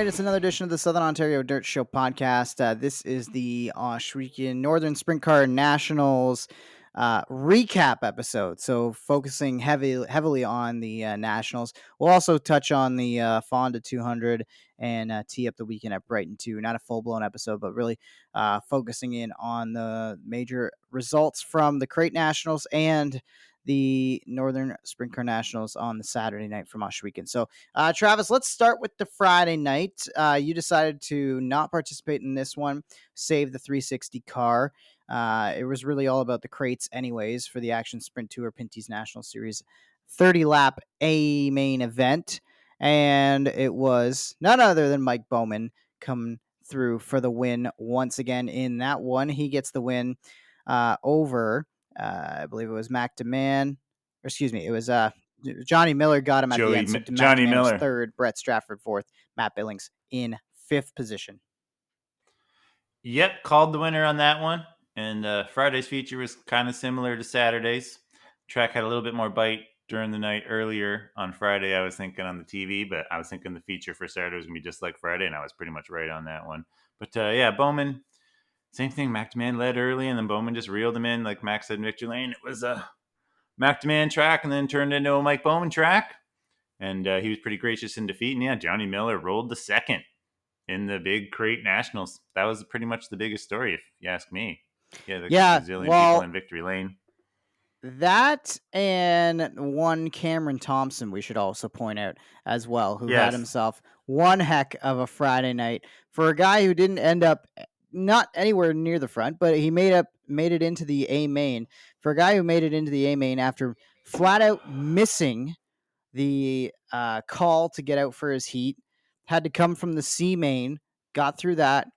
right, it's another edition of the Southern Ontario Dirt Show podcast. This is the Ohsweken Northern Sprint Car Nationals recap episode. So focusing heavily on the Nationals. We'll also touch on the Fonda 200 and tee up the weekend at Brighton too. Not a full-blown episode, but really focusing in on the major results from the Crate Nationals and the Northern Sprint Car Nationals on the Saturday night from Ohsweken. So, Travis, let's start with the Friday night. You decided to not participate in this one, save the 360 car. It was really all about the crates anyways for the Action Sprint Tour Pinty's National Series 30-lap A main event. And it was none other than Mike Bowman coming through for the win once again in that one. He gets the win over... I believe it was Mack DeMan. Or excuse me, it was Johnny Miller got him at the end. So Johnny Miller was third, Brett Stratford fourth, Matt Billings in fifth position. Yep, called the winner on that one. And Friday's feature was kind of similar to Saturday's. Track had a little bit more bite during the night earlier on Friday. I was thinking on the TV, but I was thinking the feature for Saturday was going to be just like Friday, and I was pretty much right on that one. But yeah, Bowman... Same thing. Mack DeMan led early, and then Bowman just reeled him in, like Max said in victory lane. It was a Mack DeMan track, and then turned into a Mike Bowman track. And he was pretty gracious in defeat. And yeah, Johnny Miller rolled the second in the big Crate Nationals. That was pretty much the biggest story, if you ask me. Yeah, the Brazilian people in victory lane. That and one Cameron Thompson, we should also point out as well, who had himself one heck of a Friday night for a guy who didn't end up not anywhere near the front, but he made it into the A main. For a guy who made it into the A main after flat out missing the call to get out for his heat, had to come from the C main, got through that,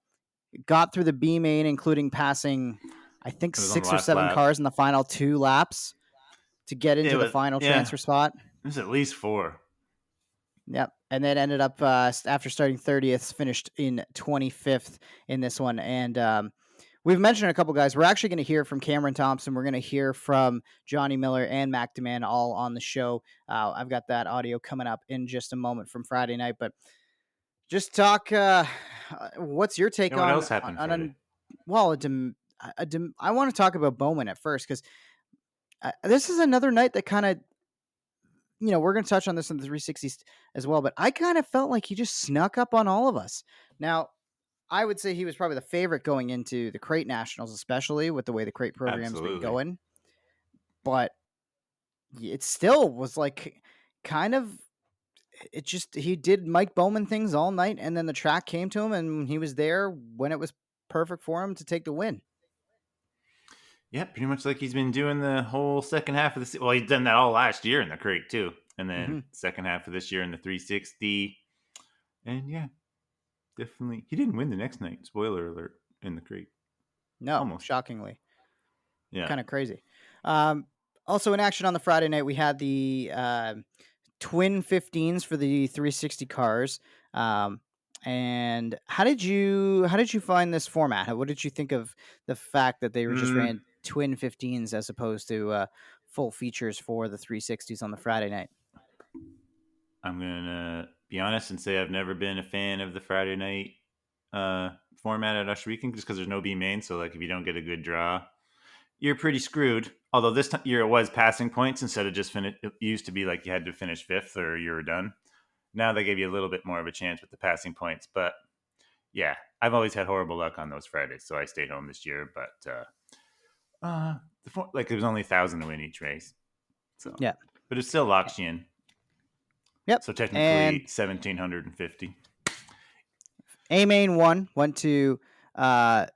got through the B main, including passing, I think, 6 or 7 cars in the final 2 laps to get into the final transfer spot. It was at least 4. Yep. And then ended up, after starting 30th, finished in 25th in this one. And we've mentioned a couple guys. We're actually going to hear from Cameron Thompson. We're going to hear from Johnny Miller and Mack DeMan all on the show. I've got that audio coming up in just a moment from Friday night. But just talk, what's your take on... What else happened Friday? I want to talk about Bowman at first, because this is another night that kind of... we're going to touch on this in the 360s as well, but I kind of felt like he just snuck up on all of us. Now, I would say he was probably the favorite going into the Crate Nationals, especially with the way the Crate program's been going. But it still was like kind of... he did Mike Bowman things all night, and then the track came to him, and he was there when it was perfect for him to take the win. Yeah, pretty much like he's been doing the whole second half of the season. Well, he's done that all last year in the Crate too, and then second half of this year in the 360. And yeah, definitely, he didn't win the next night. Spoiler alert in the Crate. No, almost shockingly. Yeah, kind of crazy. Also in action on the Friday night, we had the twin 15s for the 360 cars. And how did you find this format? What did you think of the fact that they were just ran twin 15s as opposed to full features for the 360s on the Friday night? I'm gonna be honest and say I've never been a fan of the Friday night format at Ohsweken, just because there's no B main. So like, if you don't get a good draw, you're pretty screwed. Although this year it was passing points instead of just finish. It used to be like you had to finish 5th or you were done. Now they give you a little bit more of a chance with the passing points. But yeah, I've always had horrible luck on those Fridays, so I stayed home this year. But it was only 1,000 to win each race. So yeah, but it still locks you in. Yep. So technically 1,750. A main went to Sam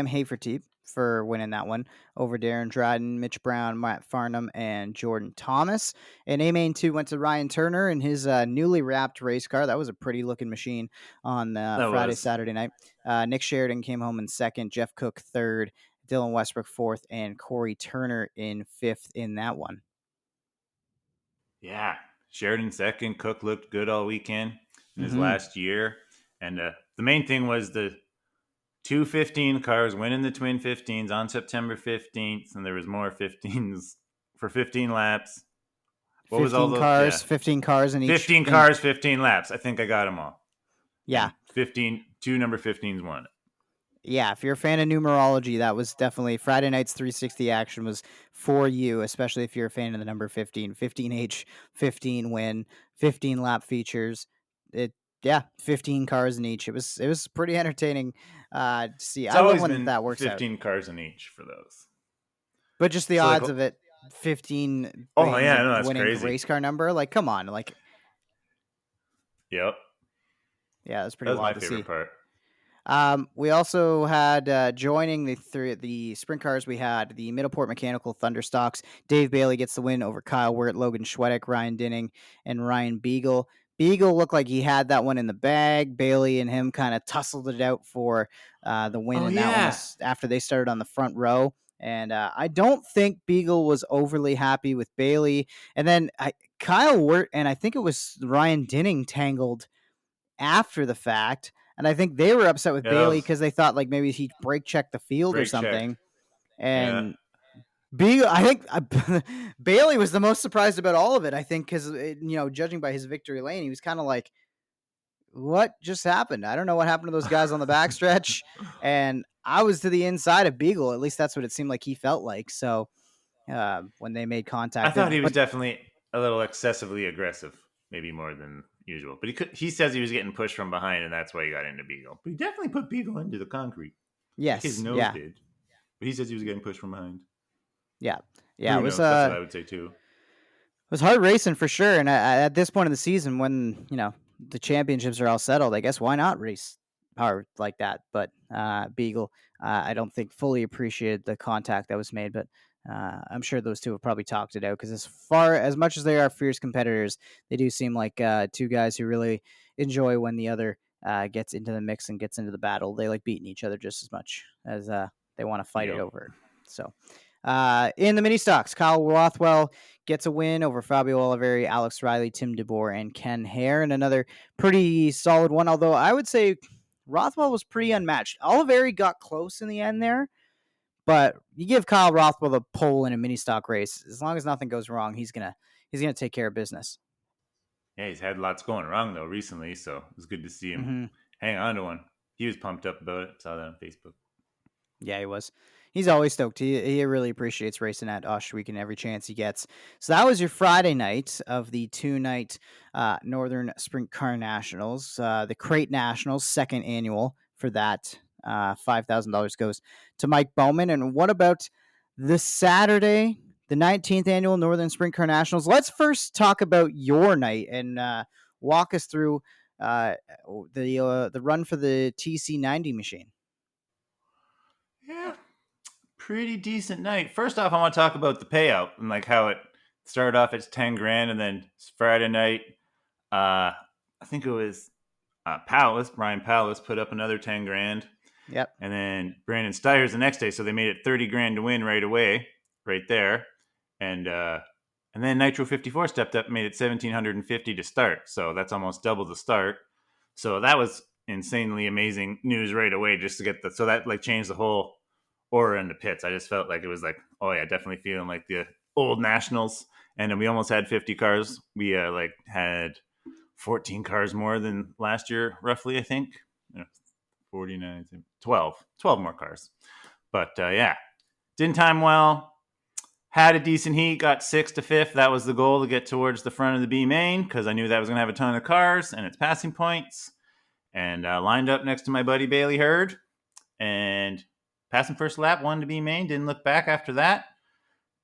Haferteep for winning that one over Darren Dryden, Mitch Brown, Matt Farnham, and Jordan Thomas. And A main 2 went to Ryan Turner in his newly wrapped race car. That was a pretty looking machine on Saturday night. Nick Sheridan came home in 2nd, Jeff Cook 3rd, Dylan Westbrook 4th, and Corey Turner in 5th in that one. Yeah, Sheridan 2nd. Cook looked good all weekend in his last year. And the main thing was the 215 cars winning the twin 15s on September 15th, and there was more 15s for 15 laps. What was all those? Cars, yeah. 15 cars in each. 15 cars, 15 laps. I think I got them all. Yeah. and 15, two number 15s won it. Yeah, if you're a fan of numerology, that was definitely Friday night's 360 action was for you, especially if you're a fan of the number 15. 15H, 15 win, 15 lap features. It yeah, 15 cars in each. It was pretty entertaining to see. It's I love always when been that works out. 15 cars in each for those. But just the So like, odds of it 15 oh being yeah, the no, that's winning crazy. race car number, like come on, like Yep, yeah, that's that pretty was my wild to favorite see. part. We also had joining the sprint cars. We had the Middleport Mechanical Thunderstocks. Dave Bailey gets the win over Kyle Wirt, Logan Schwedek, Ryan Dinning, and Ryan Beagle. Beagle looked like he had that one in the bag. Bailey and him kind of tussled it out for the win Oh in that one yeah, after they started on the front row. And I don't think Beagle was overly happy with Bailey. And then Kyle Wirt and I think it was Ryan Dinning tangled after the fact. And I think they were upset with yeah, that Bailey was because they thought like maybe he brake checked the field or brake check. something. Yeah, And I think Bailey was the most surprised about all of it. I think because judging by his victory lane, he was kind of like, "What just happened? I don't know what happened to those guys on the backstretch." And I was to the inside of Beagle. At least that's what it seemed like he felt like. So when they made I contact, thought he was but definitely a little excessively aggressive, maybe more than usual. But he says he was getting pushed from behind, and that's why he got into Beagle. But he definitely put Beagle into the concrete, like his yes, nose yeah, did. But he says he was getting pushed from behind. yeah, yeah. It Who was knows? That's what I would say too. it was hard racing for sure. And at this point in the season, when the championships are all settled, I guess why not race hard like that? But Beagle, I don't think fully appreciated the contact that was made. But I'm sure those two have probably talked it out because as much as they are fierce competitors, they do seem like two guys who really enjoy when the other gets into the mix and gets into the battle. They like beating each other just as much as they want to fight it Yep. over. So. In the mini stocks, Kyle Rothwell gets a win over Fabio Oliveri, Alex Riley, Tim DeBoer, and Ken Hare, and another pretty solid one. Although I would say Rothwell was pretty unmatched. Oliveri got close in the end there, but you give Kyle Rothwell the pole in a mini stock race. As long as nothing goes wrong, he's gonna take care of business. Yeah, he's had lots going wrong though recently, so it was good to see him Mm-hmm. hang on to one. He was pumped up about it. Saw that on Facebook. Yeah, he was. He's always stoked. He really appreciates racing at Ohsweken every chance he gets. So that was your Friday night of the 2-night Northern Sprint Car Nationals. The Crate Nationals, second annual for that. $5,000 goes to Mike Bowman. And what about the Saturday, the 19th annual Northern Sprint Car Nationals? Let's first talk about your night and walk us through the run for the TC90 machine. Yeah, pretty decent night. First off, I want to talk about the payout and like how it started off at 10 grand, and then Friday night, I think it was Brian Palace put up another 10 grand, Yep. and then Brandon Steyer's the next day, so they made it 30 grand to win right away, right there, and then Nitro 54 stepped up and made it 1,750 to start, so that's almost double the start. So that was insanely amazing news right away, just to get so that like changed the whole aura in the pits. I just felt like it was like, oh yeah, definitely feeling like the old nationals. And then we almost had 50 cars. We like had 14 cars more than last year, roughly. I think 49, 12 more cars. But yeah, didn't time well. Had a decent heat, got 6th to 5th. That was the goal, to get towards the front of the B main, because I knew that was going to have a ton of cars and its passing points. And lined up next to my buddy Bailey Hurd, and passing first lap, won to B main. Didn't look back after that.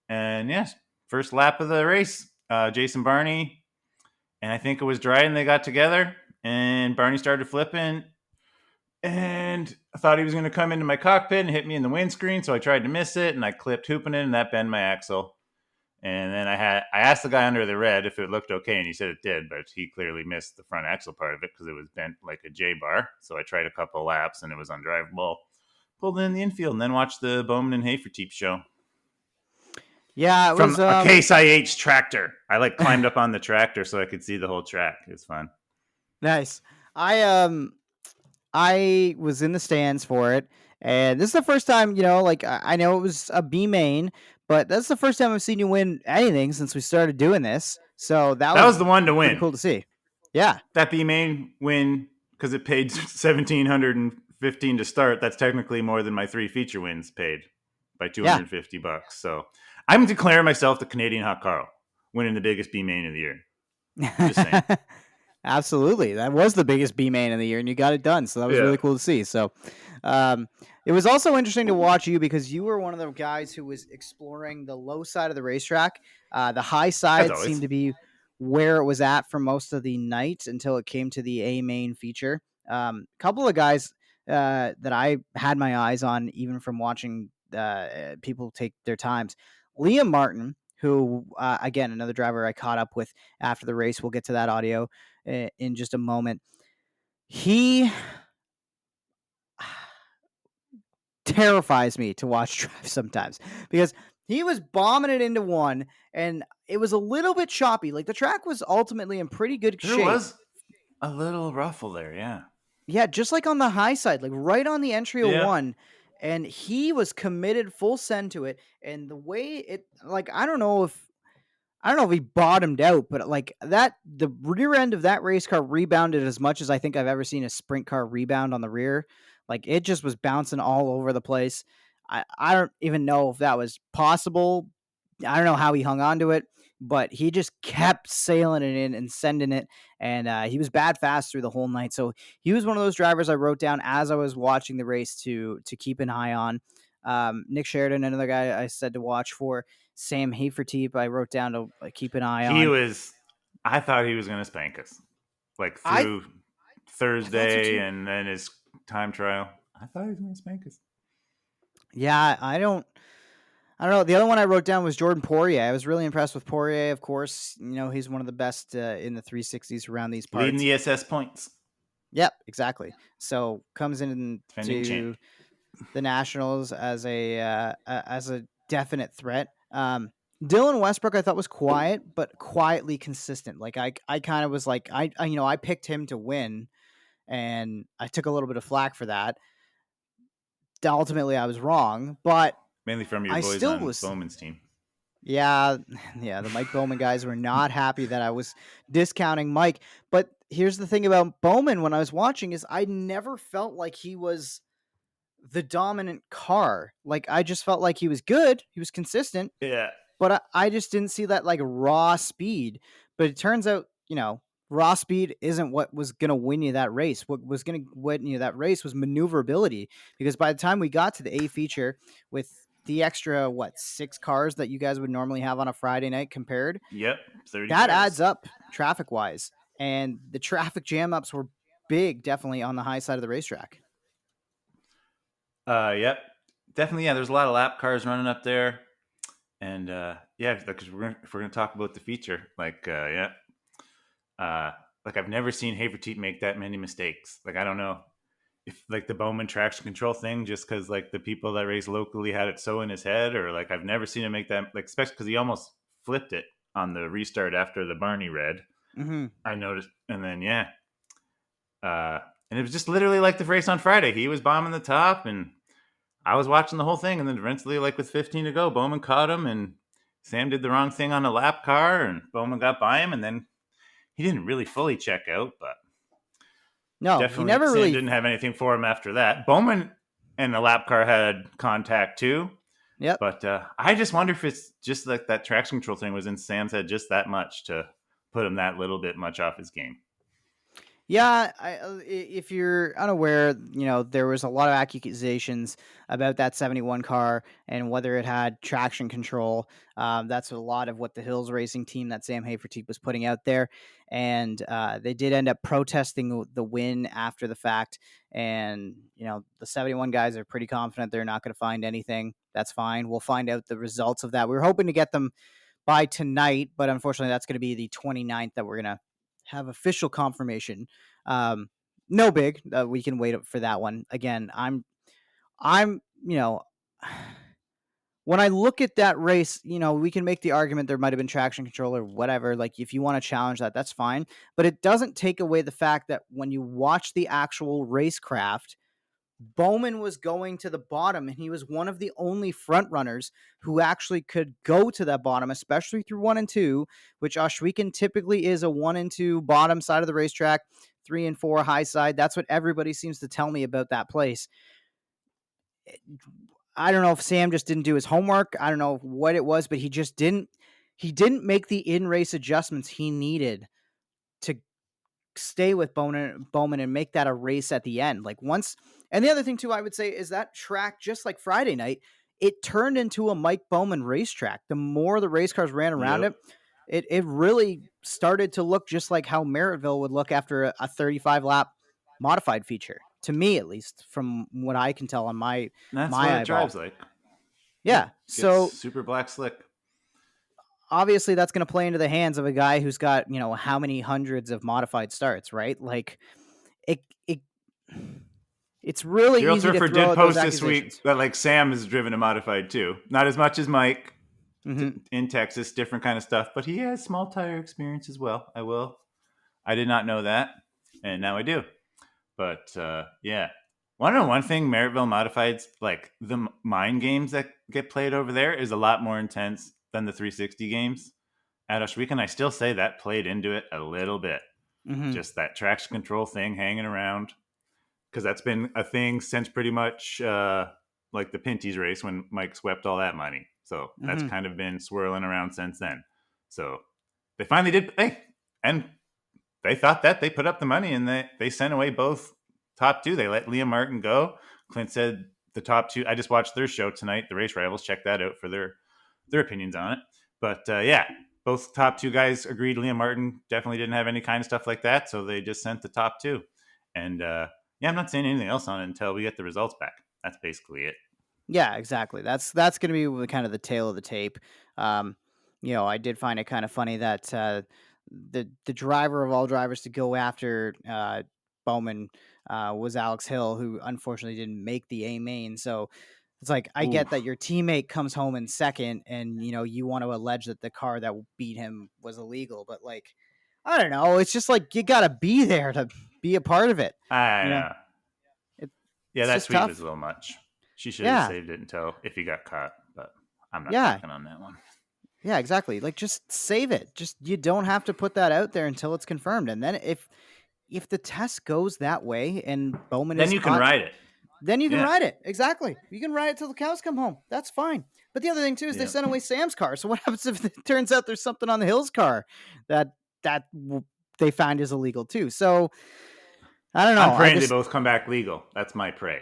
And yes, first lap of the race, Jason Barney, and I think it was Dryden, they got together, and Barney started flipping, and I thought he was going to come into my cockpit and hit me in the windscreen, so I tried to miss it, and I clipped hooping it, and that bent my axle. And then I asked the guy under the red if it looked okay, and he said it did, but he clearly missed the front axle part of it because it was bent like a J bar. So I tried a couple of laps, and it was undrivable. Pulled in the infield, and then watched the Bowman and Haferteep show. Yeah, it From was a Case IH tractor. I like climbed up on the tractor so I could see the whole track. It was fun. nice. I was in the stands for it, and this is the first time, like I know it was a B main, but that's the first time I've seen you win anything since we started doing this. So that That was was the one to pretty win. cool to see. Yeah. That B main win because it paid 1,715 to start. That's technically more than my 3 feature wins paid by Yeah. $250. So I'm declaring myself the Canadian Hot Carl, winning the biggest B main of the year. Just saying. Absolutely. That was the biggest B main in the year, and you got it done. So that was Yeah. really cool to see. So it was also interesting to watch you because you were one of the guys who was exploring the low side of the racetrack. The high As side always. seemed to be where it was at for most of the night until it came to the A main feature. A couple of guys that I had my eyes on, even from watching people take their times. Liam Martin, who, again, another driver I caught up with after the race. We'll get to that audio in just a moment. He terrifies me to watch drive sometimes because he was bombing it into one and it was a little bit choppy. Like the track was ultimately in pretty good There shape. was a little ruffle there, yeah. Yeah, just like on the high side, like right on the entry of Yeah. one. And he was committed full send to it. And the way it, like, I don't know if he bottomed out, but like that, the rear end of that race car rebounded as much as I think I've ever seen a sprint car rebound on the rear. Like it just was bouncing all over the place. I don't even know if that was possible. I don't know how he hung on to it, but he just kept sailing it in and sending it. And he was bad fast through the whole night. So he was one of those drivers I wrote down as I was watching the race to keep an eye on. Nick Sheridan, another guy I said to watch for. Sam Haferteep, I wrote down to keep an eye He on. was, I thought he was going to spank us. Like I through I thought so Thursday too. and then his time trial. I thought he was going to spank us. Yeah, I don't know. The other one I wrote down was Jordan Poirier. I was really impressed with Poirier. Of course, he's one of the best in the 360s around these Leading parts. the SS points. Yep, exactly. So comes Defending champ. into the Nationals as a definite threat. Dylan Westbrook I thought was quiet, but quietly consistent. Like I kind of was like I picked him to win, and I took a little bit of flack for that. Ultimately, I was wrong, but Mainly from your I boys still on was. Bowman's team. Yeah, yeah. The Mike Bowman guys were not happy that I was discounting Mike. But here's the thing about Bowman when I was watching is I never felt like he was the dominant car. Like I just felt like he was good. He was consistent, Yeah. but I just didn't see that like raw speed. But it turns out, raw speed isn't what was going to win you that race. What was going to win you that race was maneuverability. Because by the time we got to the A feature with the extra, 6 cars that you guys would normally have on a Friday night compared, Yep. 30 that cars. adds up traffic wise. And the traffic jam ups were big, definitely on the high side of the racetrack. Yep. Definitely, yeah. There's a lot of lap cars running up there. And yeah, because if we're gonna talk about the feature, yeah, like I've never seen Haverteet make that many mistakes. Like I don't know if like the Bowman traction control thing, just because like the people that race locally had it so in his head, or like I've never seen him make that. Like especially because he almost flipped it on the restart after the Barney red. Mm-hmm. I noticed, and then yeah, and it was just literally like the race on Friday. He was bombing the top, and I was watching the whole thing, and then eventually, like with 15 to go, Bowman caught him, and Sam did the wrong thing on a lap car, and Bowman got by him, and then he didn't really fully check out, but No, he definitely never Sam really. didn't have anything for him after that. Bowman and the lap car had contact too, Yep. but I just wonder if it's just like that traction control thing was in Sam's head just that much to put him that little bit much off his game. Yeah, if you're unaware, there was a lot of accusations about that 71 car and whether it had traction control. That's a lot of what the Hills Racing team that Sam Haferteep was putting out there. And they did end up protesting the win after the fact. And, the 71 guys are pretty confident they're not going to find anything. That's fine. We'll find out the results of that. We were hoping to get them by tonight, but unfortunately, that's going to be the 29th that we're going to have official confirmation. No big. We can wait for that one. Again, I'm, when I look at that race, we can make the argument there might have been traction control or whatever. Like, if you want to challenge that, that's fine. But it doesn't take away the fact that when you watch the actual racecraft, Bowman was going to the bottom, and he was one of the only front runners who actually could go to that bottom, especially through 1 and 2, which Ohsweken typically is a 1 and 2 bottom side of the racetrack. 3 and 4 high side. That's what everybody seems to tell me about that place. I don't know if Sam just didn't do his homework. I don't know what it was, but he just didn't. He didn't make the in-race adjustments he needed to stay with Bowman and make that a race at the end. Like once, and the other thing too, I would say is that track, just like Friday night, it turned into a Mike Bowman racetrack. The more the race cars ran around Yep. it really started to look just like how Merrittville would look after a 35 lap modified feature. To me, at least, from what I can tell on my That's what it eyeball. drives like. Yeah. So super black slick. Obviously that's going to play into the hands of a guy who's got, how many hundreds of modified starts, right? Like it's really Daryl easy to Turfer throw did out those post this accusations. week that like Sam has driven a modified too. Not as much as Mike Mm-hmm. in Texas, different kind of stuff, but he has small tire experience as well. I did not know that, and now I do. But yeah. Want to know one thing? Merrittville Modifieds, like the mind games that get played over there, is a lot more intense than the 360 games at Ohsweken. I still say that played into it a little bit. Mm-hmm. Just that traction control thing hanging around, because that's been a thing since pretty much like the Pinty's race when Mike swept all that money. So that's kind of been swirling around since then. So they finally did. Hey, and they thought that they put up the money and they sent away both top two. They let Liam Martin go. Clint said the top two. I just watched their show tonight, The Race Rivals. Check that out for their opinions on it. But yeah, both top two guys agreed Liam Martin definitely didn't have any kind of stuff like that. So they just sent the top two. And yeah, I'm not saying anything else on it until we get the results back. That's basically it. Yeah, exactly. That's going to be kind of the tail of the tape. I did find it kind of funny that the driver of all drivers to go after Bowman was Alex Hill, who unfortunately didn't make the A main. So it's like, I get that your teammate comes home in second and, you want to allege that the car that beat him was illegal. But like, I don't know. It's just like, you got to be there to be a part of it. Yeah, that tweet tough. was a little much. She should have saved it until if he got caught, but I'm not picking on that one. Yeah, exactly. Like, just save it. Just, you don't have to put that out there until it's confirmed. And then if the test goes that way and Bowman then you can ride it. Then you can ride it. Exactly. You can ride it till the cows come home. That's fine. But the other thing too is they sent away Sam's car. So what happens if it turns out there's something on the Hills car that they find is illegal too? So I don't know. I'm praying they both come back legal. That's my pray.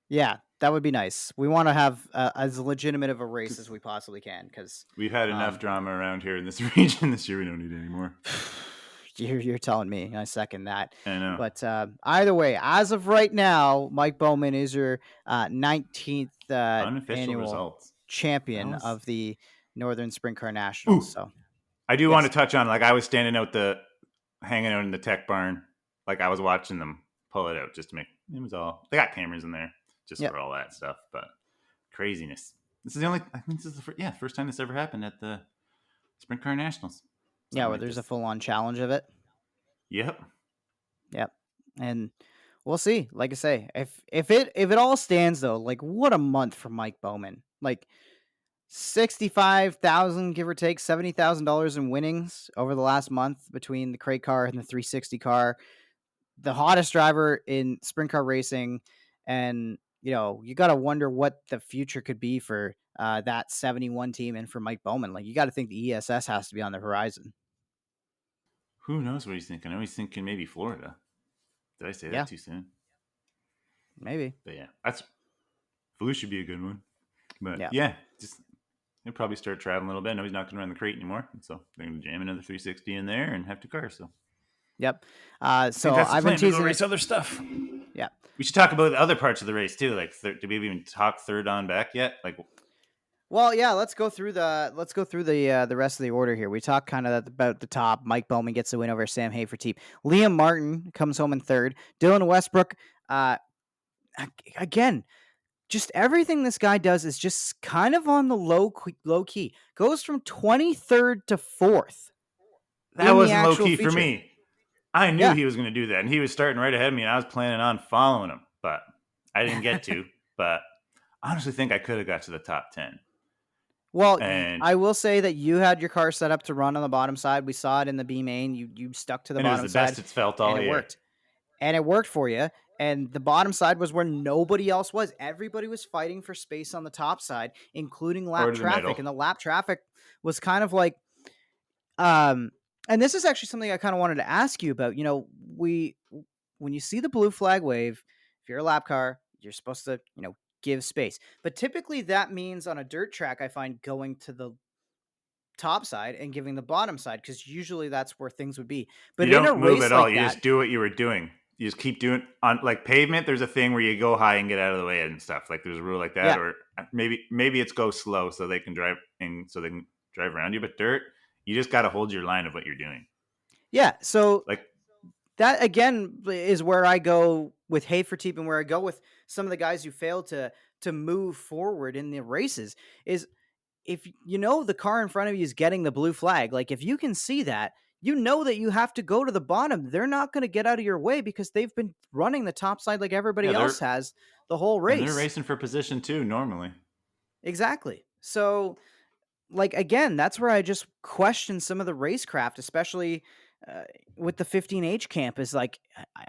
Yeah, that would be nice. We want to have as legitimate of a race as we possibly can, because we've had enough drama around here in this region this year. We don't need any more. You're telling me. I second that. I know. But either way, as of right now, Mike Bowman is your 19th annual results. champion of the Northern Sprint Car Nationals. So I do want to touch on, like, I was standing out hanging out in the tech barn. Like, I was watching them pull it out just to make it was all. They got cameras in there just for all that stuff. But craziness. This is I think this is the first time this ever happened at the Sprint Car Nationals. Yeah, where there's a full-on challenge of it. Yep. And we'll see. Like I say, if it all stands though, like, what a month for Mike Bowman. Like, 65,000, give or take, $70,000 in winnings over the last month between the crate car and the 360 car. The hottest driver in sprint car racing, and you got to wonder what the future could be for that 71 team and for Mike Bowman. Like, you got to think the ESS has to be on the horizon. Who knows what he's thinking? I know he's thinking maybe Florida. Did I say that too soon? Maybe. But yeah, Flu should be a good one. But just he'll probably start traveling a little bit. I know he's not going to run the crate anymore, so they're going to jam another 360 in there and have two cars. So. Yep. So I've been teasing race other stuff. Yeah. We should talk about the other parts of the race too. Like, did we even talk third on back yet? Like, well, yeah. Let's go through the rest of the order here. We talked kind of about the top. Mike Bowman gets the win over Sam Haferteep. Liam Martin comes home in third. Dylan Westbrook, again, just everything this guy does is just kind of on the low key. Goes from 23rd to 4th. That wasn't low key for me. I knew he was going to do that, and he was starting right ahead of me, and I was planning on following him, but I didn't get to. But I honestly think I could have got to the top 10. Well, and I will say that you had your car set up to run on the bottom side. We saw it in the B main. You stuck to the bottom side. It was the best it's felt all year. It worked. and it worked for you. And the bottom side was where nobody else was. Everybody was fighting for space on the top side, including Or lap to the middle. traffic. And the lap traffic was kind of like, um, and this is actually something I kind of wanted to ask you about. When you see the blue flag wave, if you're a lap car, you're supposed to, give space. But typically that means on a dirt track, I find going to the top side and giving the bottom side, because usually that's where things would be. But You in a don't move race at all. like You that, just do what you were doing. You just keep doing on like pavement. There's a thing where you go high and get out of the way and stuff. Like there's a rule like that, yeah, or maybe it's go slow so they can drive around you. But dirt, you just got to hold your line of what you're doing. yeah. So Like that again is where I go with Haferteep, and where I go with some of the guys who failed to move forward in the races is, if the car in front of you is getting the blue flag, like if you can see that, that you have to go to the bottom. They're not going to get out of your way because they've been running the top side like everybody yeah, else has the whole they're race. racing for position too normally. Exactly. So, like, again, that's where I just question some of the racecraft, especially uh, with the 15H camp. Is like,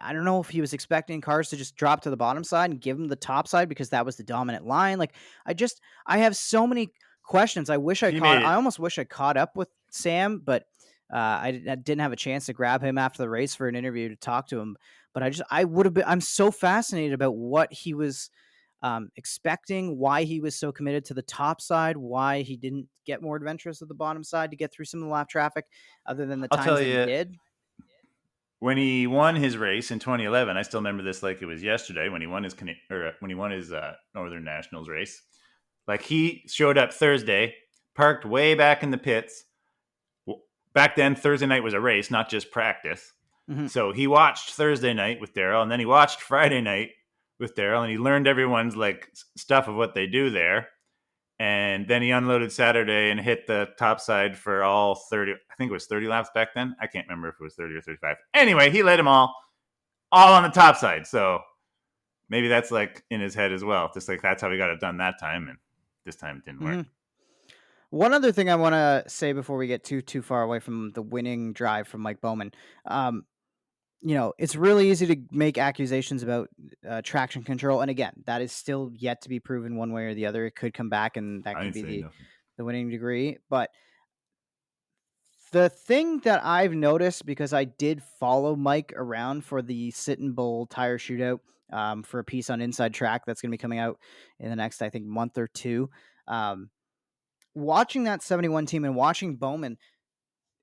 I don't know if he was expecting cars to just drop to the bottom side and give him the top side because that was the dominant line. Like, I have so many questions. He made I it. almost wish I caught up with Sam, but I didn't have a chance to grab him after the race for an interview to talk to him. But I would have been. I'm so fascinated about what he was expecting, why he was so committed to the top side, why he didn't get more adventurous at the bottom side to get through some of the lap traffic, other than the I'll times tell that he you, did. when he won his race in 2011, I still remember this like it was yesterday. When he won his Northern Nationals race, like he showed up Thursday, parked way back in the pits. Back then, Thursday night was a race, not just practice. Mm-hmm. So he watched Thursday night with Daryl, and then he watched Friday night with Daryl, and he learned everyone's like stuff of what they do there. And then he unloaded Saturday and hit the top side for all 30. I think it was 30 laps back then. I can't remember if it was 30 or 35. Anyway, he led them all on the top side. So maybe that's like in his head as well. Just like that's how he got it done that time, and this time it didn't work. One other thing I want to say before we get too far away from the winning drive from Mike Bowman. It's really easy to make accusations about traction control, and again, that is still yet to be proven one way or the other. It could come back, and that I could didn't be say nothing. the winning degree. But the thing that I've noticed, because I did follow Mike around for the Sit and Bowl tire shootout, for a piece on Inside Track that's going to be coming out in the next, I think, month or two. Watching that 71 team and watching Bowman,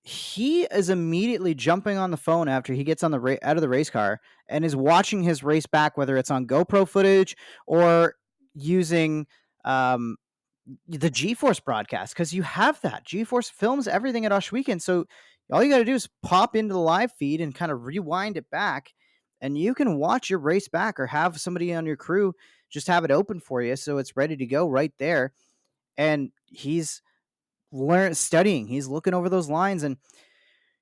he is immediately jumping on the phone after he gets on the out of the race car and is watching his race back, whether it's on GoPro footage or using the G-Force broadcast, because you have that. G-Force films everything at Ohsweken, so all you got to do is pop into the live feed and kind of rewind it back, and you can watch your race back, or have somebody on your crew just have it open for you so it's ready to go right there. And he's studying. He's looking over those lines, and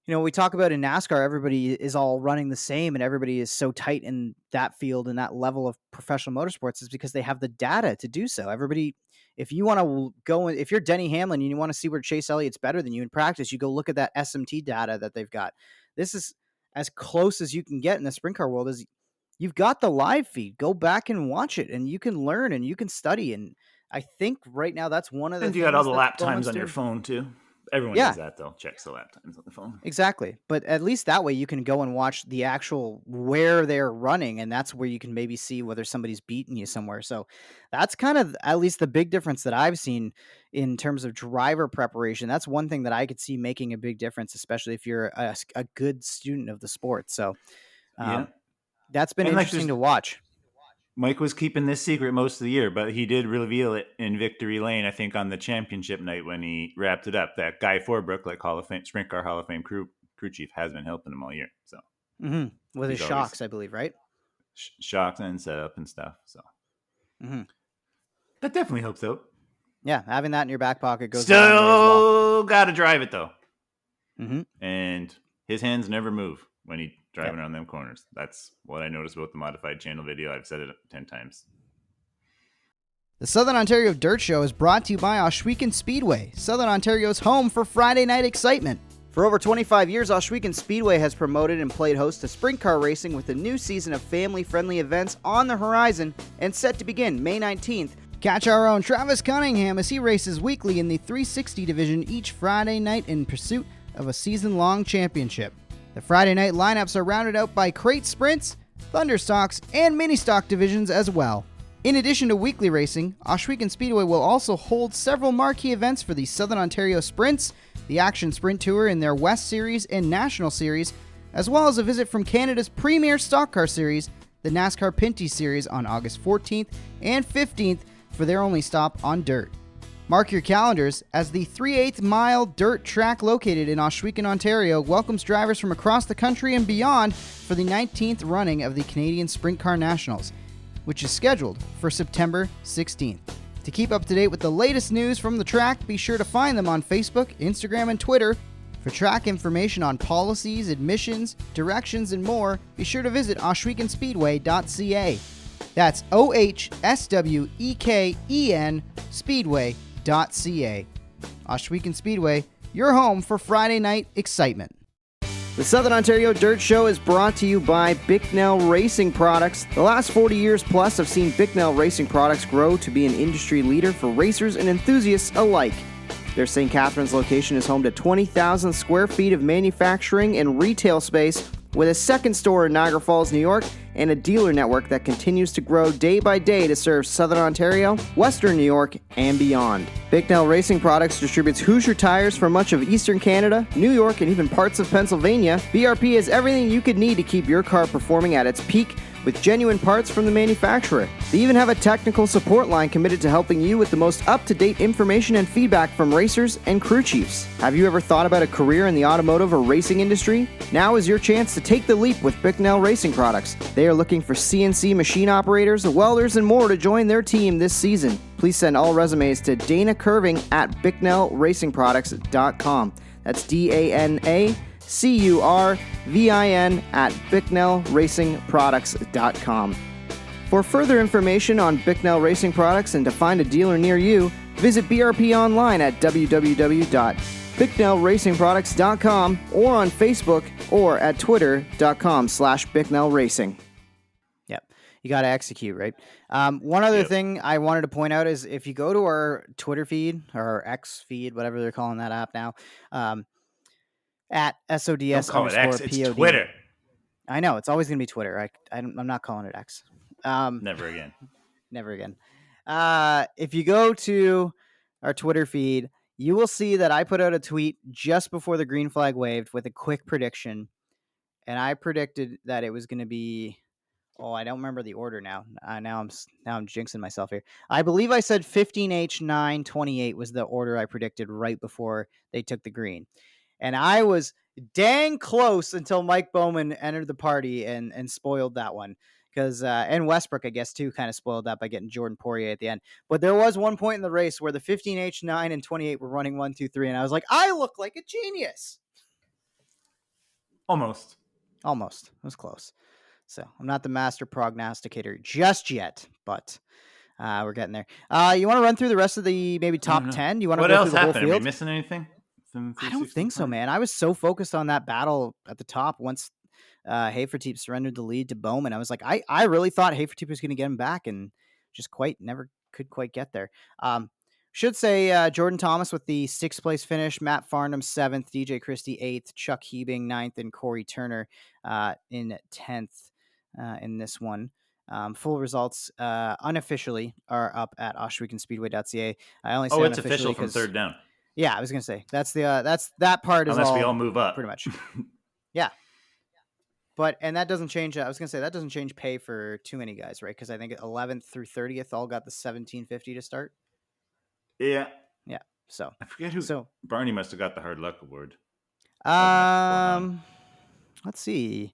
we talk about in NASCAR, everybody is all running the same and everybody is so tight in that field and that level of professional motorsports, is because they have the data to do so. Everybody, if you want to go, if you're Denny Hamlin and you want to see where Chase Elliott's better than you in practice, you go look at that SMT data that they've got. This is as close as you can get in the sprint car world. Is you've got the live feed. Go back and watch it, and you can learn and you can study. And I think right now that's one of the And you got all things the that lap times Bowman's on your doing. phone too. Everyone Yeah, does that though. Checks the lap times on the phone. exactly. But at least that way you can go and watch the actual where they're running, and that's where you can maybe see whether somebody's beating you somewhere. So that's kind of at least the big difference that I've seen in terms of driver preparation. That's one thing that I could see making a big difference, especially if you're a good student of the sport. So Yeah. that's been And like interesting to watch. Mike was keeping this secret most of the year, but he did reveal it in Victory Lane, I think, on the championship night when he wrapped it up. That Guy Forbrook, like Hall of Fame, Sprint Car Hall of Fame crew chief, has been helping him all year. So With his he's always shocks, I believe, right? shocked and setup and stuff. So Mm-hmm. that definitely helps out. Yeah, having that in your back pocket goes a long way as well. Still got to drive it though. Mm-hmm. And his hands never move when he's driving around them corners. That's what I noticed about the modified channel video. I've said it 10 times. The Southern Ontario Dirt Show is brought to you by Ohsweken Speedway, Southern Ontario's home for Friday night excitement. For over 25 years, Ohsweken Speedway has promoted and played host to sprint car racing with a new season of family-friendly events on the horizon and set to begin May 19th. Catch our own Travis Cunningham as he races weekly in the 360 division each Friday night in pursuit of a season-long championship. The Friday night lineups are rounded out by crate sprints, thunder stocks, and mini stock divisions as well. In addition to weekly racing, Ohsweken Speedway will also hold several marquee events for the Southern Ontario Sprints, the Action Sprint Tour in their West Series and National Series, as well as a visit from Canada's premier stock car series, the NASCAR Pinty Series, on August 14th and 15th for their only stop on dirt. Mark your calendars as the 3/8 mile dirt track located in Ohsweken, Ontario welcomes drivers from across the country and beyond for the 19th running of the Canadian Sprint Car Nationals, which is scheduled for September 16th. To keep up to date with the latest news from the track, be sure to find them on Facebook, Instagram, and Twitter. For track information on policies, admissions, directions, and more, be sure to visit ohswekenspeedway.ca. That's OHSWEKEN Speedway.ca. Ohsweken Speedway, your home for Friday night excitement. The Southern Ontario Dirt Show is brought to you by Bicknell Racing Products. The last 40 years plus have seen Bicknell Racing Products grow to be an industry leader for racers and enthusiasts alike. Their St. Catharines location is home to 20,000 square feet of manufacturing and retail space, with a second store in Niagara Falls, New York, and a dealer network that continues to grow day by day to serve Southern Ontario, Western New York, and beyond. Bicknell Racing Products distributes Hoosier tires for much of Eastern Canada, New York, and even parts of Pennsylvania. BRP has everything you could need to keep your car performing at its peak, with genuine parts from the manufacturer. They even have a technical support line committed to helping you with the most up-to-date information and feedback from racers and crew chiefs. Have you ever thought about a career in the automotive or racing industry? Now is your chance to take the leap with Bicknell Racing Products. They are looking for CNC machine operators, welders, and more to join their team this season. Please send all resumes to Dana Curving at BicknellRacingProducts.com. That's DANACURVIN at BicknellRacingProducts.com. For further information on Bicknell Racing Products and to find a dealer near you, visit BRP online at www.BicknellRacingProducts.com or on Facebook or at twitter.com/BicknellRacing. Yep, you got to execute, right? One other thing I wanted to point out is if you go to our Twitter feed or our X feed, whatever they're calling that app now, at SODS Don't call it X, it's _POD. Twitter. I know, it's always going to be Twitter. I'm not calling it X. Never again. Never again. If you go to our Twitter feed, you will see that I put out a tweet just before the green flag waved with a quick prediction. And I predicted that it was going to be, I don't remember the order now. Now I'm jinxing myself here. I believe I said 15H928 was the order I predicted right before they took the green. And I was dang close until Mike Bowman entered the party and spoiled that one. Because and Westbrook, I guess, too, kind of spoiled that by getting Jordan Poirier at the end. But there was one point in the race where the 15H9 and 28 were running 1, 2, 3, and I was like, I look like a genius. Almost. It was close. So I'm not the master prognosticator just yet, but we're getting there. You want to run through the rest of the maybe top 10? You want to What go else through the whole happened? field? Are we missing anything? I don't think so, man. I was so focused on that battle at the top once Haferteep surrendered the lead to Bowman. I was like, I really thought Haferteep was going to get him back and just never could quite get there. Should say Jordan Thomas with the 6th place finish, Matt Farnham 7th, DJ Christie 8th, Chuck Hebing 9th, and Corey Turner in 10th in this one. Full results unofficially are up at OhswekenSpeedway.ca. I only say it's official from third down. Yeah, I was gonna say that's that part is unless we all move up pretty much. Yeah, and that doesn't change. I was gonna say that doesn't change pay for too many guys, right? Because I think 11th through 30th all got the $17.50 to start. Yeah. So I forget who. So Barney must have got the hard luck award. Let's see.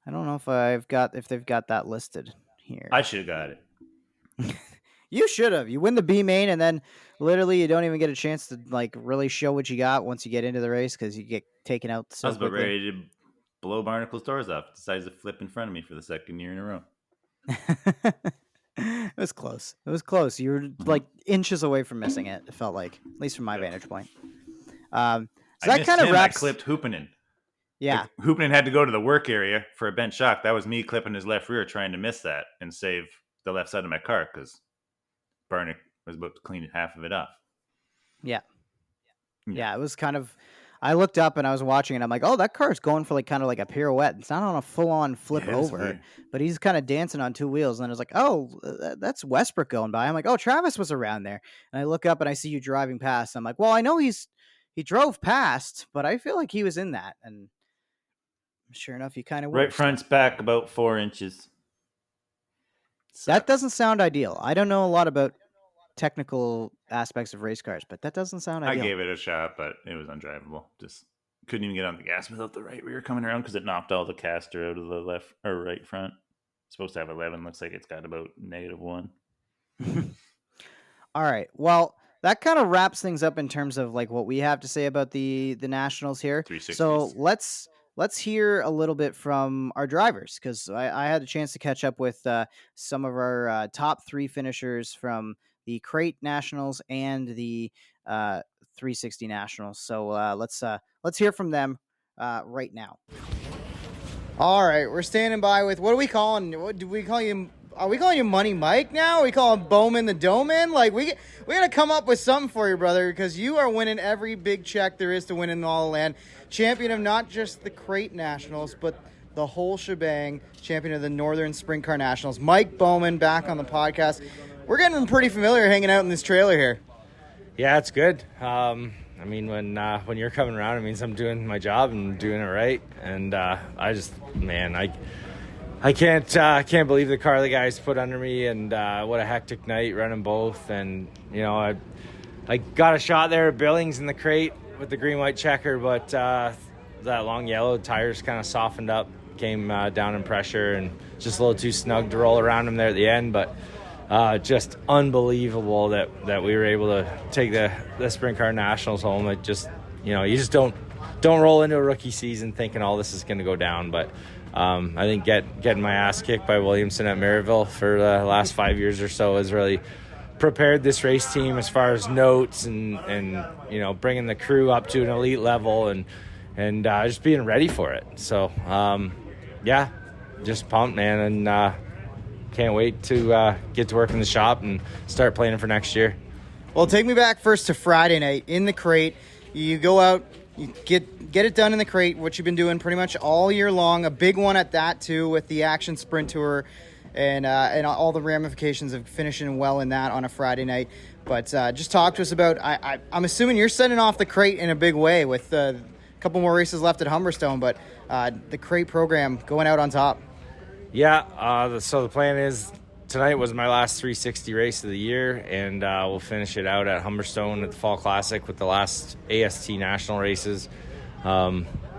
I don't know if they've got that listed here. I should have got it. You should have. You win the B main, and then literally you don't even get a chance to really show what you got once you get into the race because you get taken out. So I was about ready to blow Barnacle's doors off. Decides to flip in front of me for the second year in a row. It was close. You were inches away from missing it. It felt like, at least from my vantage point. So I that missed kind of him. I wraps. clipped Hoopanen. Yeah. Like, Hoopanen had to go to the work area for a bent shock. That was me clipping his left rear, trying to miss that and save the left side of my car because Barnick was about to clean half of it off. Yeah. Yeah, it was kind of. I looked up and I was watching and I'm like, oh, that car's going for like kind of like a pirouette. It's not on a full on flip over, but he's kind of dancing on two wheels. And I was like, oh, that's Westbrook going by. I'm like, oh, Travis was around there. And I look up and I see you driving past. I'm like, well, I know he drove past, but I feel like he was in that. And sure enough, he kind of was. Right front's back about 4 inches. That doesn't sound ideal. I don't know a lot about technical aspects of race cars, but that doesn't sound ideal. I gave it a shot, but it was undrivable. Just couldn't even get on the gas without the right rear coming around because it knocked all the caster out of the left or right front. It's supposed to have 11. Looks like it's got about -1. All right. Well, that kind of wraps things up in terms of like what we have to say about the Nationals here. 360s. So let's hear a little bit from our drivers because I had a chance to catch up with some of our top 3 finishers from the Crate Nationals and the 360 Nationals. So let's hear from them right now. All right, we're standing by with what are we calling? What do we call you? Are we calling you Money Mike now? Are we call him Bowman the Doman? Like we gotta come up with something for you, brother, because you are winning every big check there is to win in all the land. Champion of not just the Crate Nationals, but the whole shebang. Champion of the Northern Sprint Car Nationals. Mike Bowman back on the podcast. We're getting pretty familiar hanging out in this trailer here. Yeah, it's good. I mean, when you're coming around, it means I'm doing my job and doing it right. And I can't believe the car the guys put under me, and what a hectic night running both. And you know, I got a shot there at Billings in the Crate with the green-white checker, but that long yellow tires kind of softened up, came down in pressure, and just a little too snug to roll around them there at the end. But just unbelievable that we were able to take the Sprint Car Nationals home. It just, you know, you just don't roll into a rookie season thinking all this is going to go down. But I think getting my ass kicked by Williamson at Maryville for the last 5 years or so has really prepared this race team as far as notes and you know, bringing the crew up to an elite level and just being ready for it. So yeah, just pumped, man, and can't wait to get to work in the shop and start planning for next year. Well, take me back first to Friday night in the Crate. You go out, you get it done in the Crate, what you've been doing pretty much all year long. A big one at that too, with the Action Sprint Tour and all the ramifications of finishing well in that on a Friday night. But just talk to us about. I'm assuming you're sending off the Crate in a big way with a couple more races left at Humberstone, but the Crate program going out on top. Yeah, so the plan is tonight was my last 360 race of the year, and we'll finish it out at Humberstone at the Fall Classic with the last AST National races.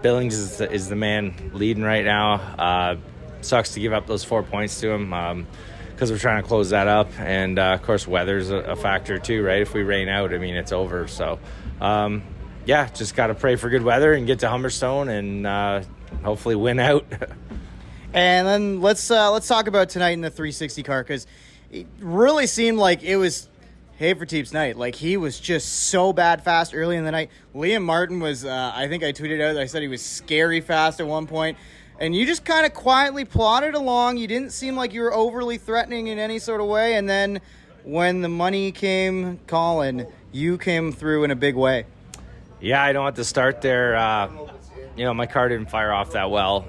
Billings is the man leading right now. Sucks to give up those 4 points to him because we're trying to close that up, and of course weather's a factor too, right? If we rain out, I mean, it's over. So yeah, just got to pray for good weather and get to Humberstone and hopefully win out. And then let's talk about tonight in the 360 car, because it really seemed like it was Haverteep's night. Like, he was just so bad fast early in the night. Liam Martin was, I think I tweeted out, I said he was scary fast at one point. And you just kind of quietly plodded along. You didn't seem like you were overly threatening in any sort of way. And then when the money came calling, you came through in a big way. Yeah, I don't have to start there. You know, my car didn't fire off that well.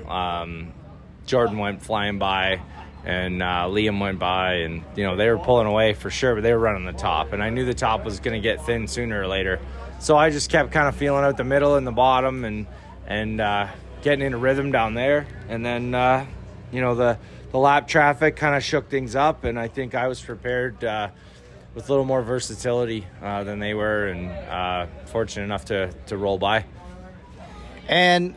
Jordan went flying by, and Liam went by, and you know, they were pulling away for sure, but they were running the top, and I knew the top was going to get thin sooner or later, so I just kept kind of feeling out the middle and the bottom, and getting into rhythm down there, and then you know, the lap traffic kind of shook things up, and I think I was prepared with a little more versatility than they were, and fortunate enough to roll by. And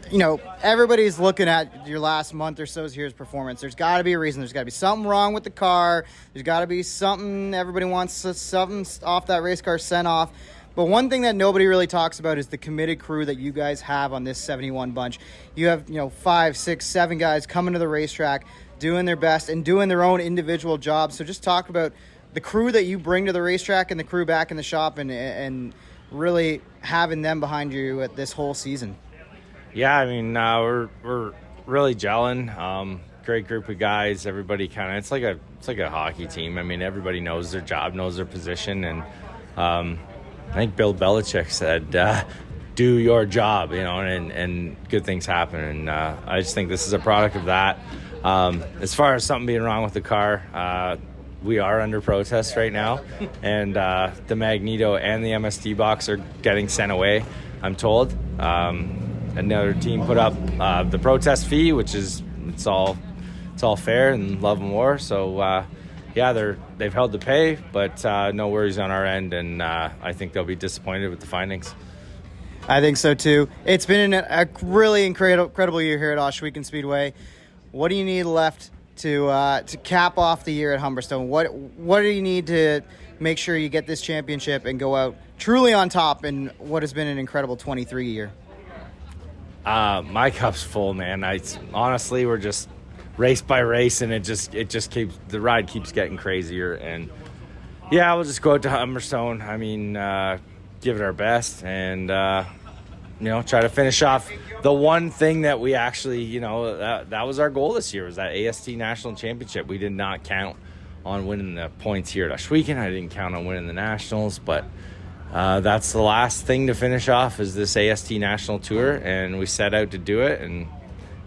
you know, everybody's looking at your last month or so's here's performance. There's got to be a reason. There's got to be something wrong with the car. There's got to be something. Everybody wants something off that race car sent off. But one thing that nobody really talks about is the committed crew that you guys have on this 71 bunch. You have, 5, 6, 7 guys coming to the racetrack, doing their best and doing their own individual jobs. So just talk about the crew that you bring to the racetrack and the crew back in the shop and really having them behind you at this whole season? Yeah, I mean, we're really gelling. Great group of guys. Everybody it's like a hockey team. I mean, everybody knows their job, knows their position, and I think Bill Belichick said, "Do your job," and good things happen. And I just think this is a product of that. As far as something being wrong with the car, we are under protest right now, and the Magneto and the MSD box are getting sent away, I'm told. Another team put up the protest fee, which is it's all fair and love and war. So they've held the pay, but no worries on our end, and I think they'll be disappointed with the findings. I think so too. It's been a really incredible year here at Ohsweken Speedway. What do you need left to cap off the year at Humberstone? What do you need to make sure you get this championship and go out truly on top in what has been an incredible 23 year? My cup's full, man. Honestly, we're just race by race, and it just keeps, the ride keeps getting crazier. And yeah, we'll just go out to Humberstone. I mean, give it our best, and try to finish off the one thing that we actually, that was our goal this year, was that AST National Championship. We did not count on winning the points here at Ohsweken. I didn't count on winning the Nationals, but that's the last thing to finish off, is this AST National Tour, and we set out to do it. And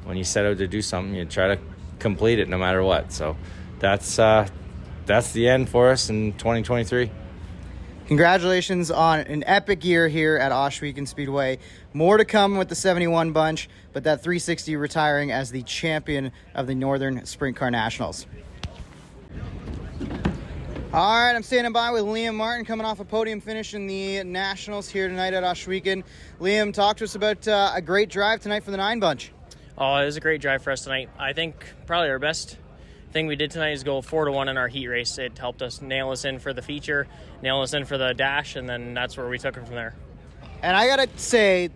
when you set out to do something, you try to complete it no matter what. So that's the end for us in 2023. Congratulations on an epic year here at Ohsweken Speedway. More to come with the 71 bunch, but that 360 retiring as the champion of the Northern Sprint Car Nationals. All right, I'm standing by with Liam Martin, coming off a podium finish in the Nationals here tonight at Ohsweken. Liam, talk to us about a great drive tonight for the 9 bunch. Oh, it was a great drive for us tonight. I think probably our best thing we did tonight is go 4-1 in our heat race. It helped us nail us in for the feature, nail us in for the dash, and then that's where we took it from there. And I gotta say,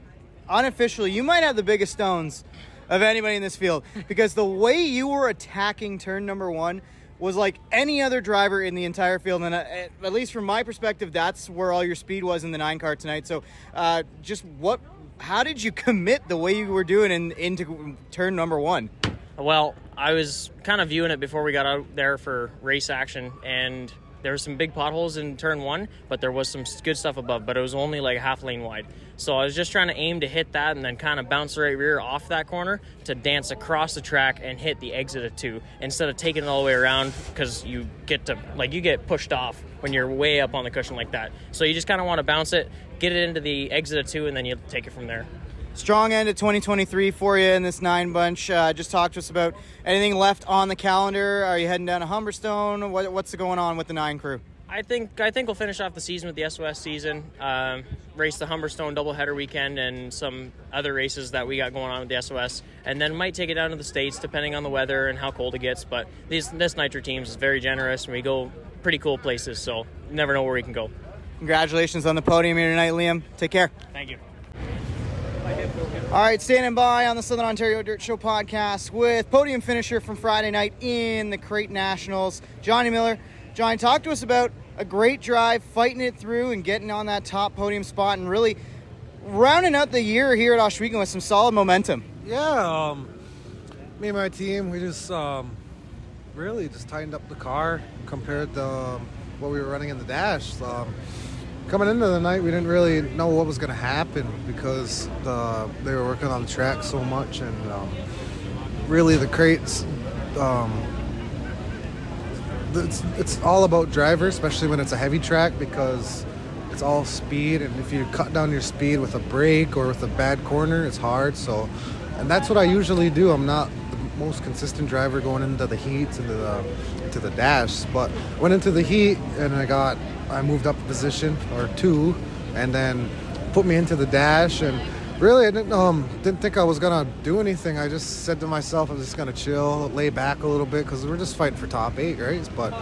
unofficially, you might have the biggest stones of anybody in this field, because the way you were attacking turn number 1 was like any other driver in the entire field. And at least from my perspective, that's where all your speed was in the 9 car tonight. So how did you commit the way you were doing into turn number 1? Well, I was kind of viewing it before we got out there for race action, and there were some big potholes in turn 1, but there was some good stuff above, but it was only like half lane wide. So I was just trying to aim to hit that and then kind of bounce the right rear off that corner to dance across the track and hit the exit of 2 instead of taking it all the way around, because you get pushed off when you're way up on the cushion like that. So you just kind of want to bounce it, get it into the exit of 2, and then you take it from there. Strong end of 2023 for you in this 9 bunch. Just talk to us about anything left on the calendar. Are you heading down to Humberstone? What's going on with the 9 crew? I think we'll finish off the season with the SOS season, race the Humberstone doubleheader weekend and some other races that we got going on with the SOS, and then might take it down to the States depending on the weather and how cold it gets. But this Nitro Teams is very generous, and we go pretty cool places, so you never know where we can go. Congratulations on the podium here tonight, Liam. Take care. Thank you. All right, standing by on the Southern Ontario Dirt Show podcast with podium finisher from Friday night in the Crate Nationals, Johnny Miller. Johnny, talk to us about a great drive, fighting it through and getting on that top podium spot and really rounding out the year here at Ohsweken with some solid momentum. Yeah, me and my team, we just really just tightened up the car compared to what we were running in the dash. Coming into the night, we didn't really know what was going to happen because they were working on the track so much, and really the crates, it's all about driver, especially when it's a heavy track, because it's all speed, and if you cut down your speed with a brake or with a bad corner, it's hard. So, and that's what I usually do. I'm not the most consistent driver going into the heats, into the dash, but went into the heat and I moved up a position or 2, and then put me into the dash. And really, I didn't think I was gonna do anything. I just said to myself, I'm just gonna chill, lay back a little bit, because we're just fighting for top 8, right? But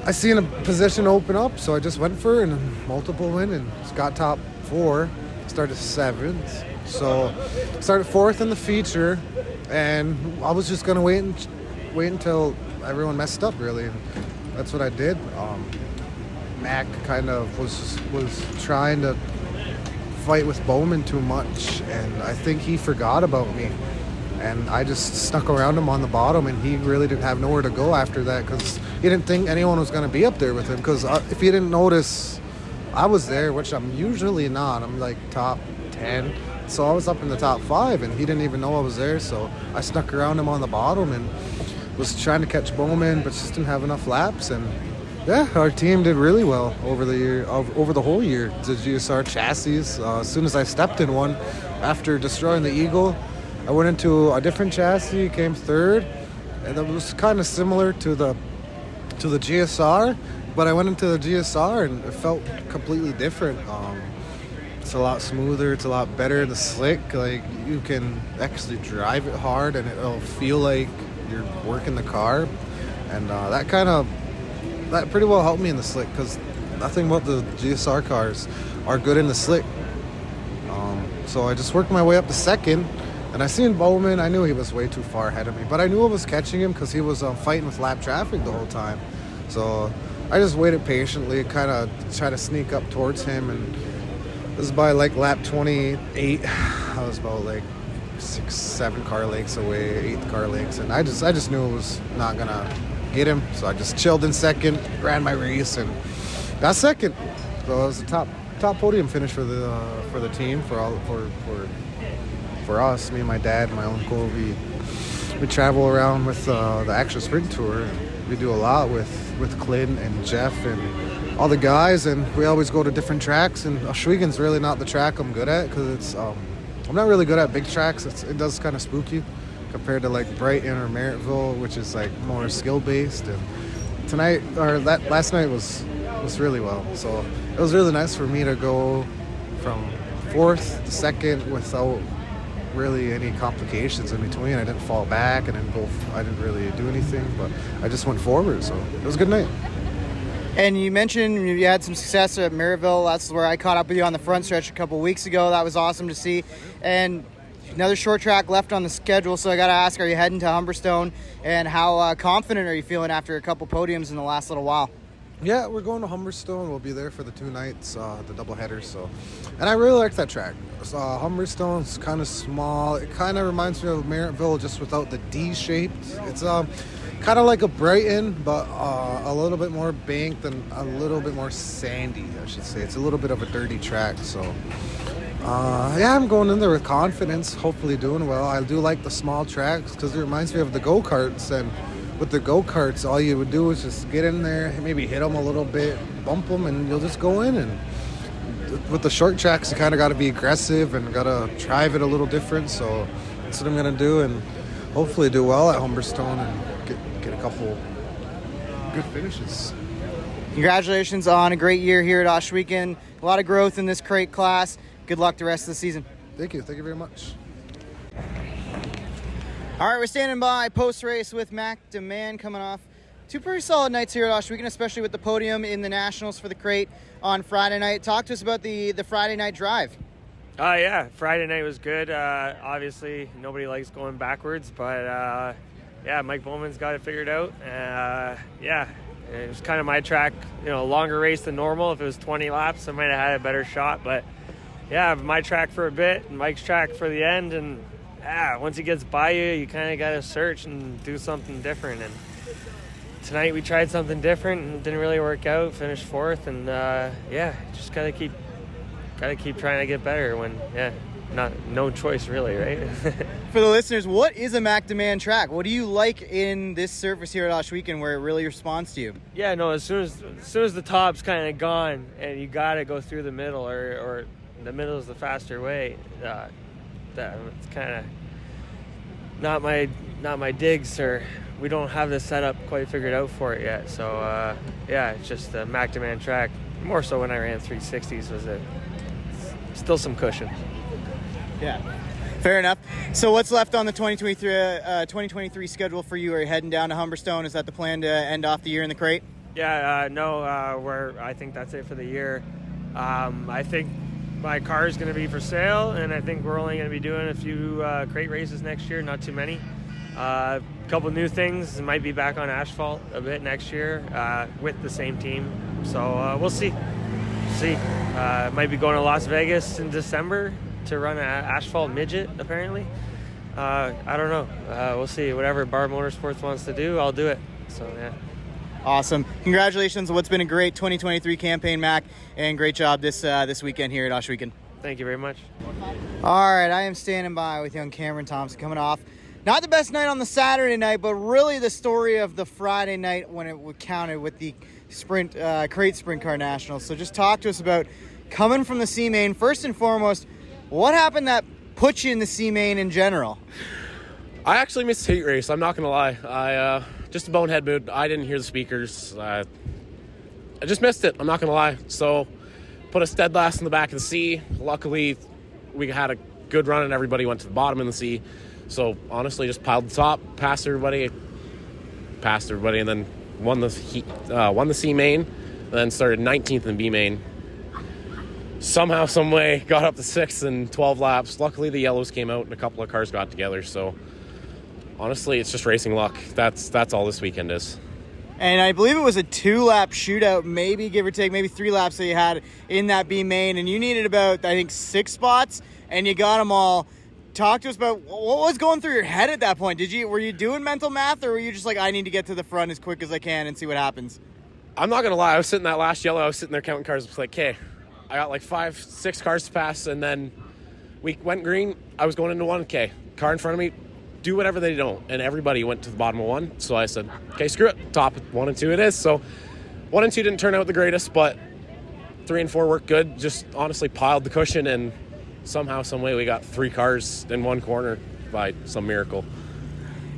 I seen a position open up, so I just went for it, and multiple win, and got top 4. Started 7th, so started 4th in the feature, and I was just gonna wait until everyone messed up, really, and that's what I did. Mack kind of was trying to fight with Bowman too much, and I think he forgot about me. And I just stuck around him on the bottom, and he really didn't have nowhere to go after that because he didn't think anyone was going to be up there with him. Because if he didn't notice, I was there, which I'm usually not. I'm like top 10. So I was up in the top 5, and he didn't even know I was there. So I snuck around him on the bottom and was trying to catch Bowman, but just didn't have enough laps. And yeah, our team did really well over the whole year. The GSR chassis. As soon as I stepped in one, after destroying the Eagle, I went into a different chassis, came third, and it was kind of similar to the GSR, but I went into the GSR and it felt completely different. It's a lot smoother, it's a lot better in the slick. Like, you can actually drive it hard and it'll feel like you're working the car, and that pretty well helped me in the slick because nothing but the GSR cars are good in the slick. So I just worked my way up to second. And I seen Bowman. I knew he was way too far ahead of me, but I knew I was catching him because he was fighting with lap traffic the whole time. So I just waited patiently, kind of tried to sneak up towards him, and this is by like lap 28. I was about like 6-7 car lengths away, 8 car lengths, and I just knew it was not gonna get him. So I just chilled in second, ran my race, and got second. So it was a top podium finish for the team for us, me and my dad and my uncle. We travel around with the actual sprint tour. We do a lot with Clint and Jeff and all the guys, and we always go to different tracks. And Ohsweken's really not the track I'm good at because it's I'm not really good at big tracks. It does kind of spook you compared to like Brighton or Merrittville, which is like more skill based. And last night was really well. So it was really nice for me to go from 4th to 2nd without really any complications in between. I didn't fall back, I didn't really do anything, but I just went forward, so it was a good night. And you mentioned you had some success at Merrittville. That's where I caught up with you on the front stretch a couple weeks ago. That was awesome to see. And another short track left on the schedule, so I got to ask, are you heading to Humberstone, and how confident are you feeling after a couple podiums in the last little while? Yeah, we're going to Humberstone. We'll be there for the 2 nights, the doubleheader. And I really like that track. Humberstone's kind of small. It kind of reminds me of Merrittville, just without the D shape. It's kind of like a Brighton, but a little bit more banked and a little bit more sandy, I should say. It's a little bit of a dirty track. So, yeah, I'm going in there with confidence, hopefully doing well. I do like the small tracks because it reminds me of the go-karts, and with the go-karts, all you would do is just get in there, maybe hit them a little bit, bump them, and you'll just go in. And with the short tracks, you kind of got to be aggressive and got to drive it a little different. So that's what I'm going to do, and hopefully do well at Humberstone and get a couple good finishes. Congratulations on a great year here at Ohsweken. A lot of growth in this crate class. Good luck the rest of the season. Thank you. Thank you very much. All right, we're standing by post-race with Mack DeMan, coming off 2 pretty solid nights here at Ohsweken, especially with the podium in the Nationals for the crate on Friday night. Talk to us about the Friday night drive. Yeah, Friday night was good. Obviously, nobody likes going backwards, but yeah, Mike Bowman's got it figured out. Yeah, it was kind of my track, longer race than normal. If it was 20 laps, I might have had a better shot, but yeah, my track for a bit, and Mike's track for the end, and once he gets by you, you kind of got to search and do something different. And tonight we tried something different and it didn't really work out. Finished 4th, and just gotta keep trying to get better. When no choice really, right? For the listeners, what is a Mack DeMan track? What do you like in this surface here at Ohsweken where it really responds to you? Yeah, no. As soon as the top's kind of gone and you gotta go through the middle, or the middle is the faster way. That it's kind of not my digs, or we don't have the setup quite figured out for it yet. So it's just the Mack DeMan track. More so when I ran 360s was still some cushion. Yeah, fair enough. So what's left on the 2023 schedule for you? Are you heading down to Humberstone? Is that the plan to end off the year in the crate? Yeah, I think that's it for the year. I think my car is going to be for sale, and I think we're only going to be doing a few crate races next year, not too many. A couple new things. It might be back on asphalt a bit next year with the same team. So we'll see see. Might be going to Las Vegas in December to run an asphalt midget, apparently. I don't know. We'll see. Whatever Bar Motorsports wants to do, I'll do it. So, yeah. Awesome. Congratulations on what's been a great 2023 campaign, Mac, and great job this weekend here at Ohsweken. Thank you very much. All right, I am standing by with young Cameron Thompson coming off not the best night on the Saturday night, but really the story of the Friday night when it counted with the sprint crate sprint car nationals. So just talk to us about coming from the C main. First and foremost, what happened that put you in the C main in general? I actually missed the heat race. I'm not going to lie. I just a bonehead mood. I didn't hear the speakers. I just missed it. I'm not going to lie. So put us dead last in the back of the C. Luckily, we had a good run and everybody went to the bottom in the C. So honestly, just piled the top, passed everybody, and then won the C main, and then started 19th in B main. Somehow, some way, got up to 6th in 12 laps. Luckily, the yellows came out and a couple of cars got together. So honestly, it's just racing luck. That's all this weekend is. And I believe it was a 2-lap shootout, maybe give or take, maybe 3 laps that you had in that B main, and you needed about, I think, 6 spots, and you got them all. Talk to us about what was going through your head at that point. Were you doing mental math, or were you just like, I need to get to the front as quick as I can and see what happens? I'm not gonna lie. I was sitting that last yellow. I was sitting there counting cars. I was like, okay, I got like 5-6 cars to pass, and then we went green. I was going into 1K. Car in front of me, do whatever they don't, and everybody went to the bottom of 1. So I said, okay, screw it. Top 1 and 2 it is. So 1 and 2 didn't turn out the greatest, but 3 and 4 worked good. Just honestly piled the cushion, and somehow, some way, we got 3 cars in one corner by some miracle.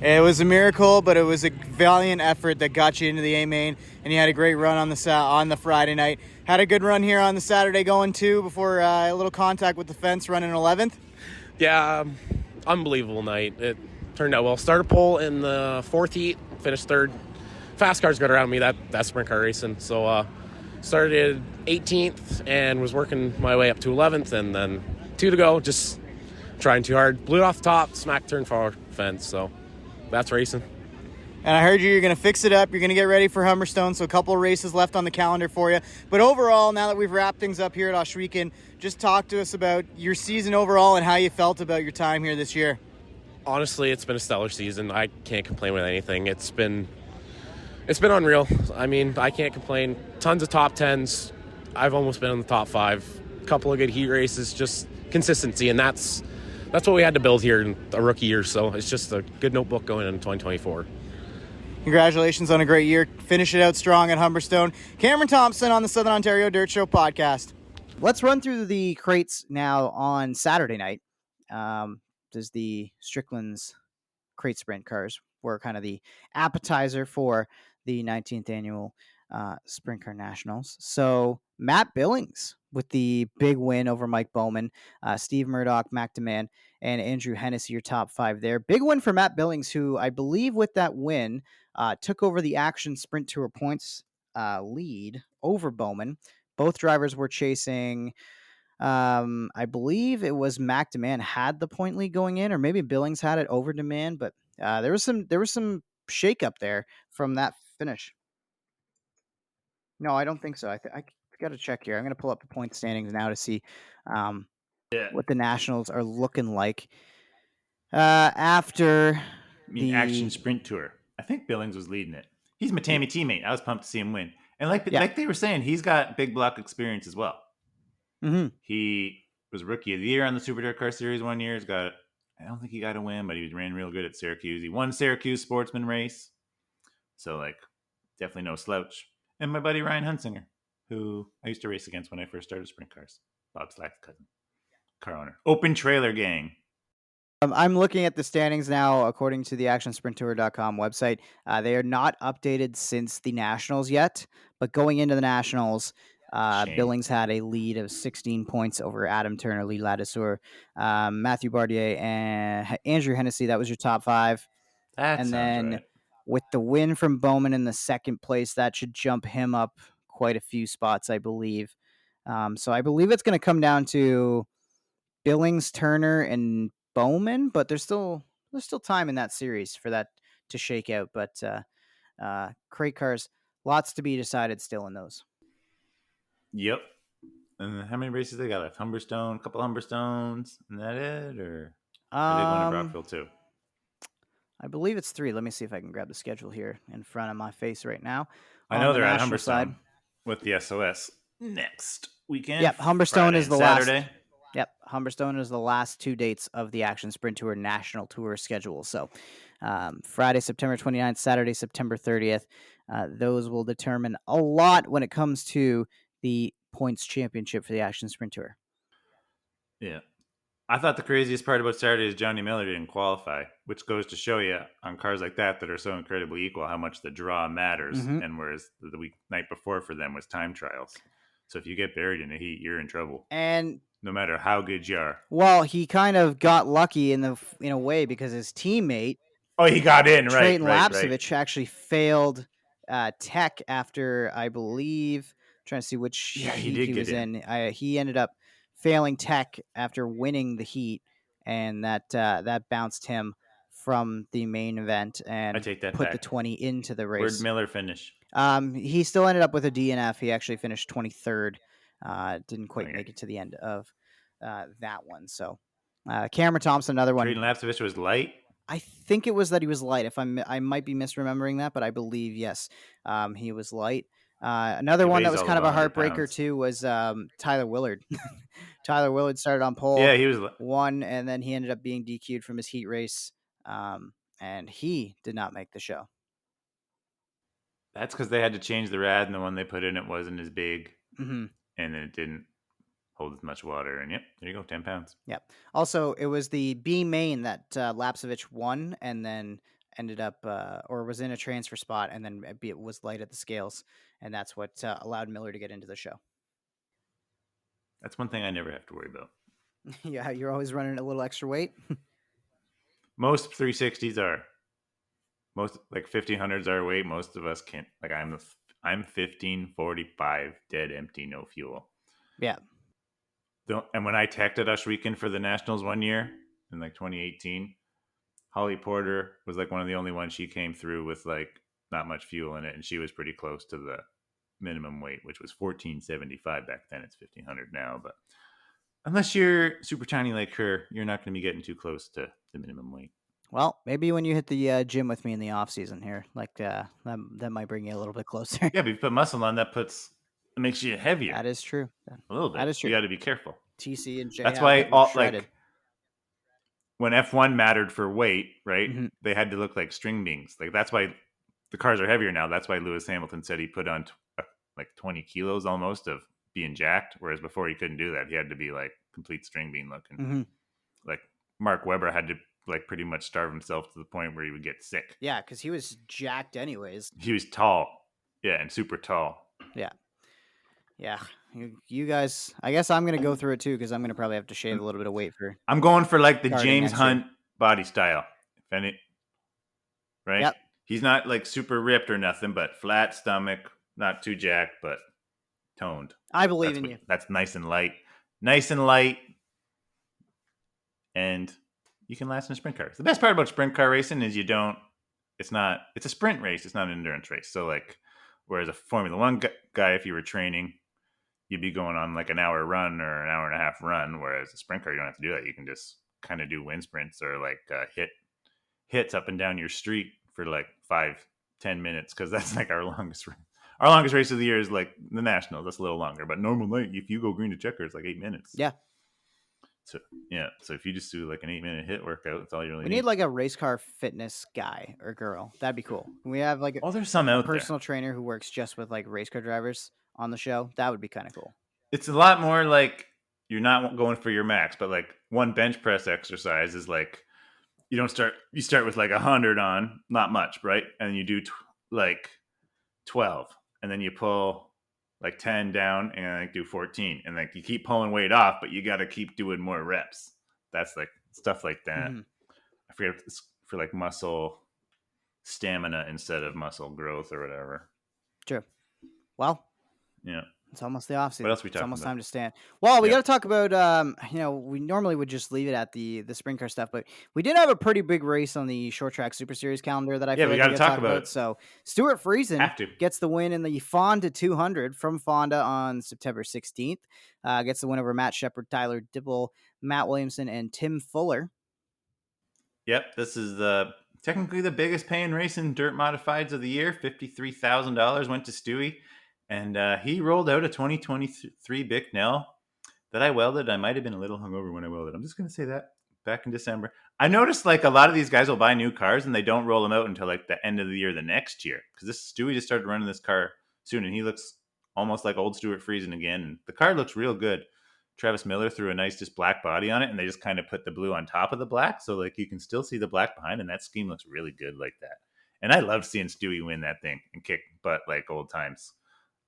It was a miracle, but it was a valiant effort that got you into the A main, and you had a great run on the Friday night. Had a good run here on the Saturday going too before a little contact with the fence, running 11th. Yeah, unbelievable night. It turned out well. Started pole in the 4th heat, finished 3rd. Fast cars got around me, that sprint car racing. So started 18th and was working my way up to 11th, and then 2 to go, just trying too hard. Blew it off the top, smacked turn 4 fence, so that's racing. And I heard you're going to fix it up. You're going to get ready for Humberstone, so a couple of races left on the calendar for you. But overall, now that we've wrapped things up here at Ohsweken, just talk to us about your season overall and how you felt about your time here this year. Honestly, it's been a stellar season. I can't complain with anything. It's been unreal. I mean, I can't complain. Tons of top 10s. I've almost been in the top 5. A couple of good heat races, just consistency, and that's what we had to build here in a rookie year. So it's just a good notebook going into 2024. Congratulations on a great year. Finish it out strong at Humberstone. Cameron Thompson on the Southern Ontario Dirt Show podcast. Let's run through the crates now on Saturday night. There's the Strickland's crate sprint cars were kind of the appetizer for the 19th annual Sprint Car Nationals. So Matt Billings with the big win over Mike Bowman, Steve Murdoch, Mack DeMan, and Andrew Hennessy, your top 5 there. Big win for Matt Billings, who I believe with that win took over the Action Sprint Tour points lead over Bowman. Both drivers were chasing, I believe it was Mack DeMan had the point lead going in, or maybe Billings had it over DeMan, but there was some shake up there from that finish. No, I don't think so. I got to check here. I'm going to pull up the point standings now to see what the Nationals are looking like after the Action Sprint Tour. I think Billings was leading it. He's my Tammy teammate. I was pumped to see him win. And like they were saying, he's got big block experience as well. Mm-hmm. He was Rookie of the Year on the Super Dirt Car Series 1 year. I don't think he got a win, but he ran real good at Syracuse. He won Syracuse Sportsman race. So, definitely no slouch. And my buddy Ryan Hunsinger, who I used to race against when I first started sprint cars. Bob Slack's cousin. Car owner. Open Trailer Gang. I'm looking at the standings now, according to the ActionSprintTour.com website. They are not updated since the Nationals yet, but going into the Nationals, Billings had a lead of 16 points over Adam Turner, Lee Ladisseur, Matthew Bardier, and Andrew Hennessy. That was your top 5. And then right. With the win from Bowman in the second place, that should jump him up quite a few spots, I believe. So I believe it's going to come down to Billings, Turner, and Bowman, but there's still time in that series for that to shake out. But crate cars, lots to be decided still in those. Yep. And then how many races they got left? Humberstone, a couple Humberstones, and that it? Or are they going to Brockville too? I believe it's 3. Let me see if I can grab the schedule here in front of my face right now. I know On the they're at national Humberstone side. with the SOS next weekend. Yep, Humberstone Friday is and the Saturday. last. Yep, Humberstone is the last 2 dates of the Action Sprint Tour National Tour schedule. So Friday, September 29th, Saturday, September 30th. Those will determine a lot when it comes to the points championship for the Action Sprint Tour. Yeah. I thought the craziest part about Saturday is Johnny Miller didn't qualify, which goes to show you on cars like that are so incredibly equal how much the draw matters. Mhm. And whereas the week night before for them was time trials. So if you get buried in the heat, you're in trouble. And no matter how good you are. well, he kind of got lucky in a way because his teammate, Oh, he got in, right? Trayton Lapsevich, actually failed tech after, I believe, trying to see which heat he was in. He ended up failing tech after winning the heat, and that bounced him from the main event and I take that put back. the 20 into the race. Where'd Miller finish? He still ended up with a DNF. He actually finished 23rd. Didn't quite Okay. make it to the end of that one. So Cameron Thompson, another one. Trayton Lapsevich was light? I think it was that he was light. I might be misremembering that, but I believe, yes, he was light. Another He one that weighs was all kind of of a 100 heartbreaker pounds. too was Tyler Willard. Tyler Willard started on pole, Yeah, he was. won, and then he ended up being DQ'd from his heat race, and he did not make the show. That's because they had to change the rad, and the one they put in it wasn't as big, Mm-hmm. and it didn't hold as much water. And yep, there you go, 10 pounds. Yep. Also, it was the B main that Lapsevich won, and then ended up or was in a transfer spot, and then it was light at the scales, and that's what allowed Miller to get into the show. That's one thing I never have to worry about. Yeah, you're always running a little extra weight. Most 360s are. Most like 1500s are weight. Most of us can't. Like I'm 1545 dead empty, no fuel. Yeah. And when I teched at Ohsweken for the Nationals one year in like 2018, Holly Porter was like one of the only ones. She came through with like not much fuel in it, and she was pretty close to the minimum weight, which was 1475 back then. It's 1500 now, but unless you're super tiny like her, you're not going to be getting too close to the minimum weight. Well, maybe when you hit the gym with me in the off season here, like that might bring you a little bit closer. Yeah, but if you put muscle on, it makes you heavier. That is true. A little bit. That is true. You got to be careful. TC and J. That's why like when F1 mattered for weight, right? Mm-hmm. They had to look like string beans. Like that's why the cars are heavier now. That's why Lewis Hamilton said he put on like 20 kilos almost of being jacked, whereas before he couldn't do that. He had to be like complete string bean looking. Mm-hmm. Like Mark Webber had to like pretty much starve himself to the point where he would get sick. Yeah, because he was jacked anyways. He was tall. Yeah, and super tall. Yeah. Yeah. You guys, I guess I'm going to go through it too, because I'm going to probably have to shave a little bit of weight for. I'm going for like the starting James next Hunt body style. Right? Yep. He's not like super ripped or nothing, but flat stomach, not too jacked, but toned. I believe in you. That's nice and light. Nice and light. And you can last in a sprint car. The best part about sprint car racing is it's a sprint race. It's not an endurance race. So like, whereas a Formula One guy, if you were training, you'd be going on like an hour run or an hour and a half run. Whereas a sprint car, you don't have to do that. You can just kind of do wind sprints or like hits up and down your street for like 5-10 minutes. Cause that's like our longest race of the year is like the Nationals. That's a little longer, but normal night, if you go green to checker, it's like 8 minutes. Yeah. So yeah, so if you just do like an 8-minute hit workout, that's all you really need. We need like a race car fitness guy or girl. That'd be cool. We have like there's some out there. Personal trainer who works just with like race car drivers on the show. That would be kind of cool. It's a lot more like you're not going for your max, but like one bench press exercise is like you start with like 100 on, not much, right? And you do like 12, and then you pull like 10 down and like do 14, and like you keep pulling weight off, but you got to keep doing more reps. That's like stuff like that. Mm-hmm. I forget if it's for like muscle stamina instead of muscle growth or whatever. True. Well, yeah, It's almost the off What season. else are we It's talking almost about? time to stand. Well, we Yep. got to talk about. We normally would just leave it at the sprint car stuff, but we did have a pretty big race on the short track Super Series calendar that I Yeah, feel we like got we to got to talk talk about about. it. So Stewart Friesen Have to. gets the win in the Fonda 200 from Fonda on September 16th. Gets the win over Matt Shepard, Tyler Dibble, Matt Williamson, and Tim Fuller. Yep, this is technically the biggest paying race in dirt modifieds of the year. $53,000 went to Stewie, and he rolled out a 2023 Bicknell that I welded. I might have been a little hungover when I welded. I'm just going to say that. Back in December, I noticed like a lot of these guys will buy new cars and they don't roll them out until like the end of the year the next year, because this Stewie just started running this car soon, and he looks almost like old Stewart Friesen again. And the car looks real good. Travis Miller threw a nice just black body on it, and they just kind of put the blue on top of the black, so like you can still see the black behind, and that scheme looks really good like that. And I loved seeing Stewie win that thing and kick butt like old times.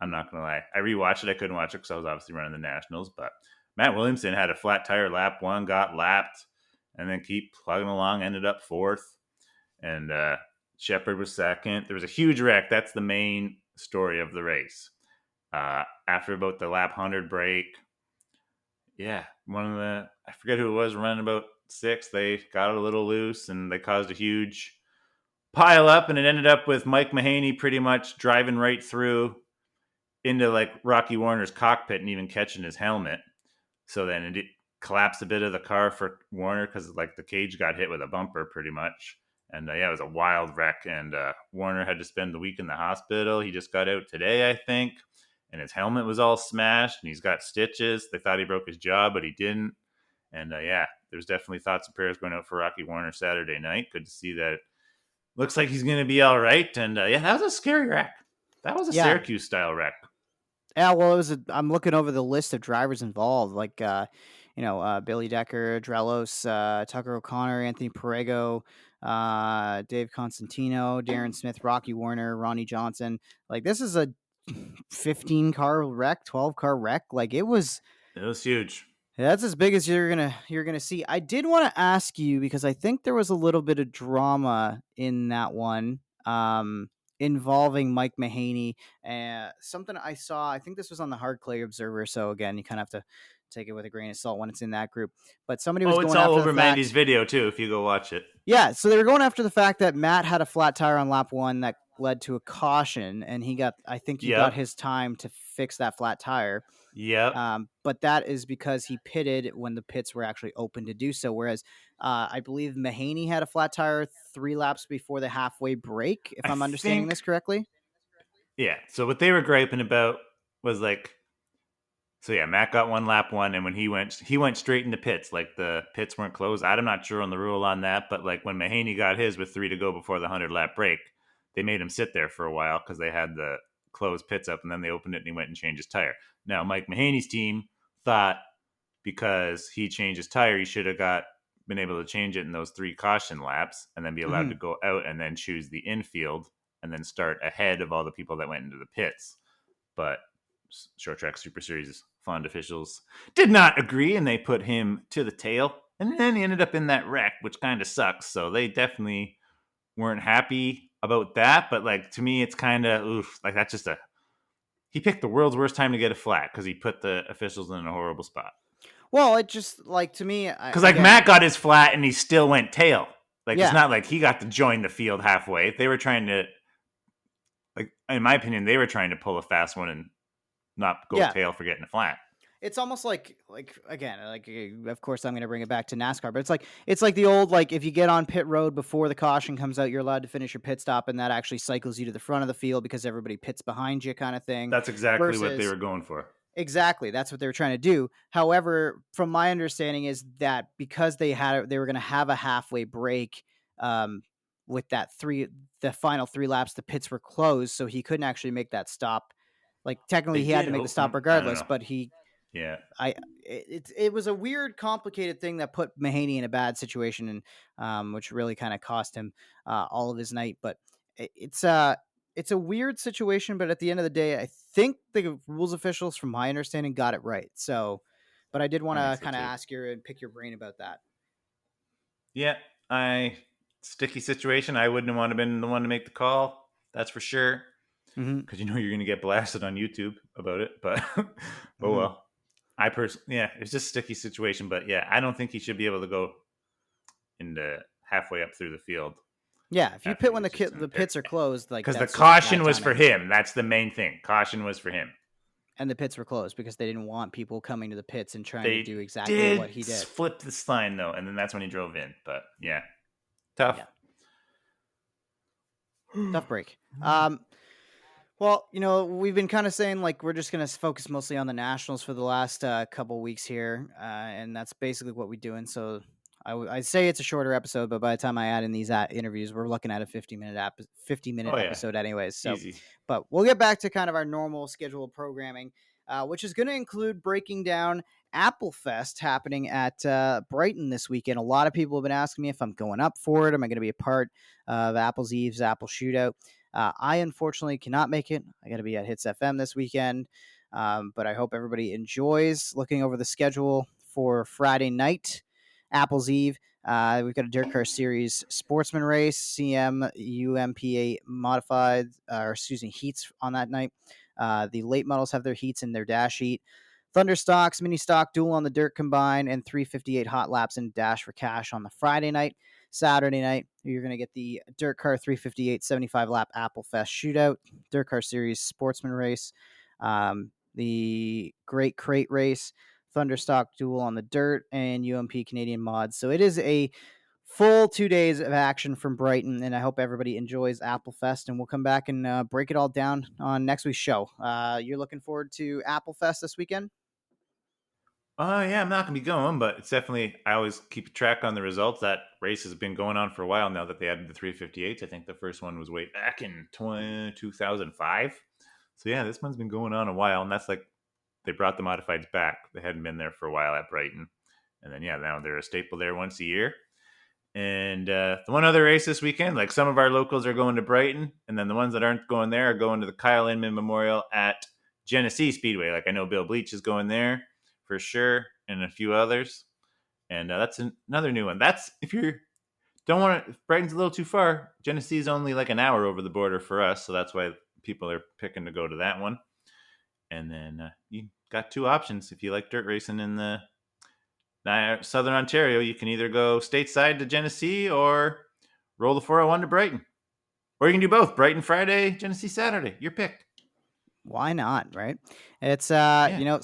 I'm not gonna lie. I rewatched it. I couldn't watch it because I was obviously running the Nationals, but Matt Williamson had a flat tire lap one, got lapped, and then keep plugging along, ended up fourth. And Shepard was second. There was a huge wreck. That's the main story of the race. After about the lap 100 break, I forget who it was, running about six. They got it a little loose and they caused a huge pile up, and it ended up with Mike Mahaney pretty much driving right through into like Rocky Warner's cockpit and even catching his helmet. So then it collapsed a bit of the car for Warner because like the cage got hit with a bumper pretty much. And it was a wild wreck. And Warner had to spend the week in the hospital. He just got out today, I think. And his helmet was all smashed and he's got stitches. They thought he broke his jaw, but he didn't. And there's definitely thoughts and prayers going out for Rocky Warner Saturday night. Good to see that. Looks like he's going to be all right. And that was a scary wreck. That was a Syracuse style wreck. Yeah, well, I'm looking over the list of drivers involved, like Billy Decker, Drelos, Tucker O'Connor, Anthony Perego, Dave Constantino, Darren Smith, Rocky Warner, Ronnie Johnson. Like this is a 15 car wreck, 12 car wreck. Like it was huge. That's as big as you're gonna see. I did want to ask you because I think there was a little bit of drama in that one. Involving Mike Mahaney. Something I saw, I think this was on the Hard Clay Observer, so again, you kind of have to take it with a grain of salt when it's in that group. But somebody was going it's all over Mandy's video too, if you go watch it. Yeah, so they were going after the fact that Matt had a flat tire on lap one that led to a caution, and he got his time to fix that flat tire. Yeah. But that is because he pitted when the pits were actually open to do so. Whereas I believe Mahaney had a flat tire 3 laps before the halfway break, if I'm understanding this correctly. Yeah. So what they were griping about was like, Matt got one lap one, and when he went straight into pits. Like the pits weren't closed. I'm not sure on the rule on that, but like when Mahaney got his with 3 to go before the 100 lap break, they made him sit there for a while because they had the closed pits up, and then they opened it and he went and changed his tire. Now, Mike Mahaney's team thought because he changed his tire, he should have been able to change it in those 3 caution laps and then be allowed to go out and then choose the infield and then start ahead of all the people that went into the pits. But Short Track Super Series Fonda officials did not agree, and they put him to the tail. And then he ended up in that wreck, which kind of sucks. So they definitely weren't happy about that. But like to me, it's kind of oof. Like that's just he picked the world's worst time to get a flat because he put the officials in a horrible spot. Well, it just like to me because like Matt got his flat and he still went tail. Like it's not like he got to join the field halfway. They were trying to, like in my opinion, they were trying to pull a fast one and not go tail for getting a flat. It's almost like again, like of course I'm going to bring it back to NASCAR, but it's like the old like if you get on pit road before the caution comes out, you're allowed to finish your pit stop, and that actually cycles you to the front of the field because everybody pits behind you, kind of thing. That's exactly what they were going for. Exactly, that's what they were trying to do. However, from my understanding is that because they were going to have a halfway break, with the final 3 laps, the pits were closed, so he couldn't actually make that stop. Like technically, he had to make the stop regardless, but he. Yeah, it was a weird, complicated thing that put Mahaney in a bad situation, and which really kind of cost him all of his night. But it's a weird situation. But at the end of the day, I think the rules officials, from my understanding, got it right. So, but I did want to kind of ask you and pick your brain about that. Yeah, sticky situation. I wouldn't want to have been the one to make the call. That's for sure. because you know you're going to get blasted on YouTube about it. But oh Mhm. well. I personally, it's just a sticky situation. But yeah, I don't think he should be able to go into halfway up through the field. Yeah, if you after pit he when was just in the the pit. pits are closed, like Because the that's just bad caution was for timing. him. That's the main thing. Caution was for him. And the pits were closed because they didn't want people coming to the pits and trying to They do exactly what he did did. flip the sign though, and then that's when he drove in. But yeah, tough. Tough break. Well, you know, we've been kind of saying like we're just going to focus mostly on the nationals for the last couple weeks here, and that's basically what we're doing. So I'd say it's a shorter episode, but by the time I add in these interviews, we're looking at a 50-minute Oh, yeah. episode anyways. So, Easy. but we'll get back to kind of our normal scheduled programming, which is going to include breaking down Apple Fest happening at Brighton this weekend. A lot of people have been asking me if I'm going up for it. Am I going to be a part of Apple's Eve's Apple Shootout? I unfortunately cannot make it. I got to be at Hits FM this weekend, but I hope everybody enjoys looking over the schedule for Friday night, Apple's Eve. We've got a Dirt Car Series Sportsman Race, CM UMPA modified, heats on that night. The late models have their heats in their dash heat. Thunder Stocks, Mini Stock, Duel on the Dirt combined, and 358 Hot Laps and Dash for Cash on the Friday night. Saturday night, you're going to get the Dirt Car 358 75 lap Apple Fest Shootout, Dirt Car Series Sportsman Race, the Great Crate Race, Thunderstock Duel on the Dirt, and UMP Canadian Mods. So it is a full 2 days of action from Brighton, and I hope everybody enjoys Apple Fest, and we'll come back and break it all down on next week's show. You're looking forward to Apple Fest this weekend? Yeah, I'm not gonna be going, but it's definitely. I always keep track on the results. That race has been going on for a while now. That they added the 358s. I think the first one was way back in 2005. So yeah, this one's been going on a while, and that's like they brought the modifieds back. They hadn't been there for a while at Brighton, and then yeah, now they're a staple there once a year. And the one other race this weekend, like some of our locals are going to Brighton, and then the ones that aren't going there are going to the Kyle Inman Memorial at Genesee Speedway. Like I know Bill Bleach is going there for sure, and a few others. And that's another new one. That's if you don't want to, if Brighton's a little too far, Genesee's only like an hour over the border for us, so that's why people are picking to go to that one. And then you got two options if you like dirt racing in the Southern Ontario. You can either go stateside to Genesee or roll the 401 to Brighton, or you can do both: Brighton Friday, Genesee Saturday. Your pick. Why not, right? It's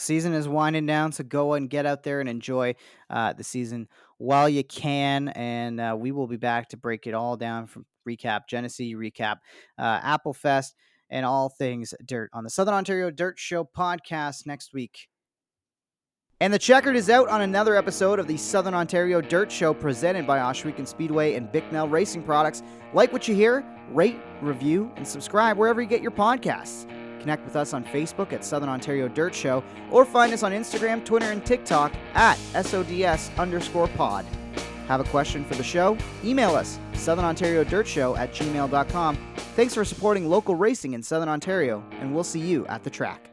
season is winding down, so go and get out there and enjoy the season while you can. And we will be back to break it all down, from recap Genesee, recap Apple Fest, and all things dirt on the Southern Ontario Dirt Show podcast next week. And the checkered is out on another episode of the Southern Ontario Dirt Show, presented by Ohsweken Speedway and Bicknell Racing Products. Like what you hear, rate, review, and subscribe wherever you get your podcasts. Connect with us on Facebook at Southern Ontario Dirt Show, or find us on Instagram, Twitter, and TikTok at SODS_pod. Have a question for the show? Email us, southernontariodirtshow@gmail.com. Thanks for supporting local racing in Southern Ontario, and we'll see you at the track.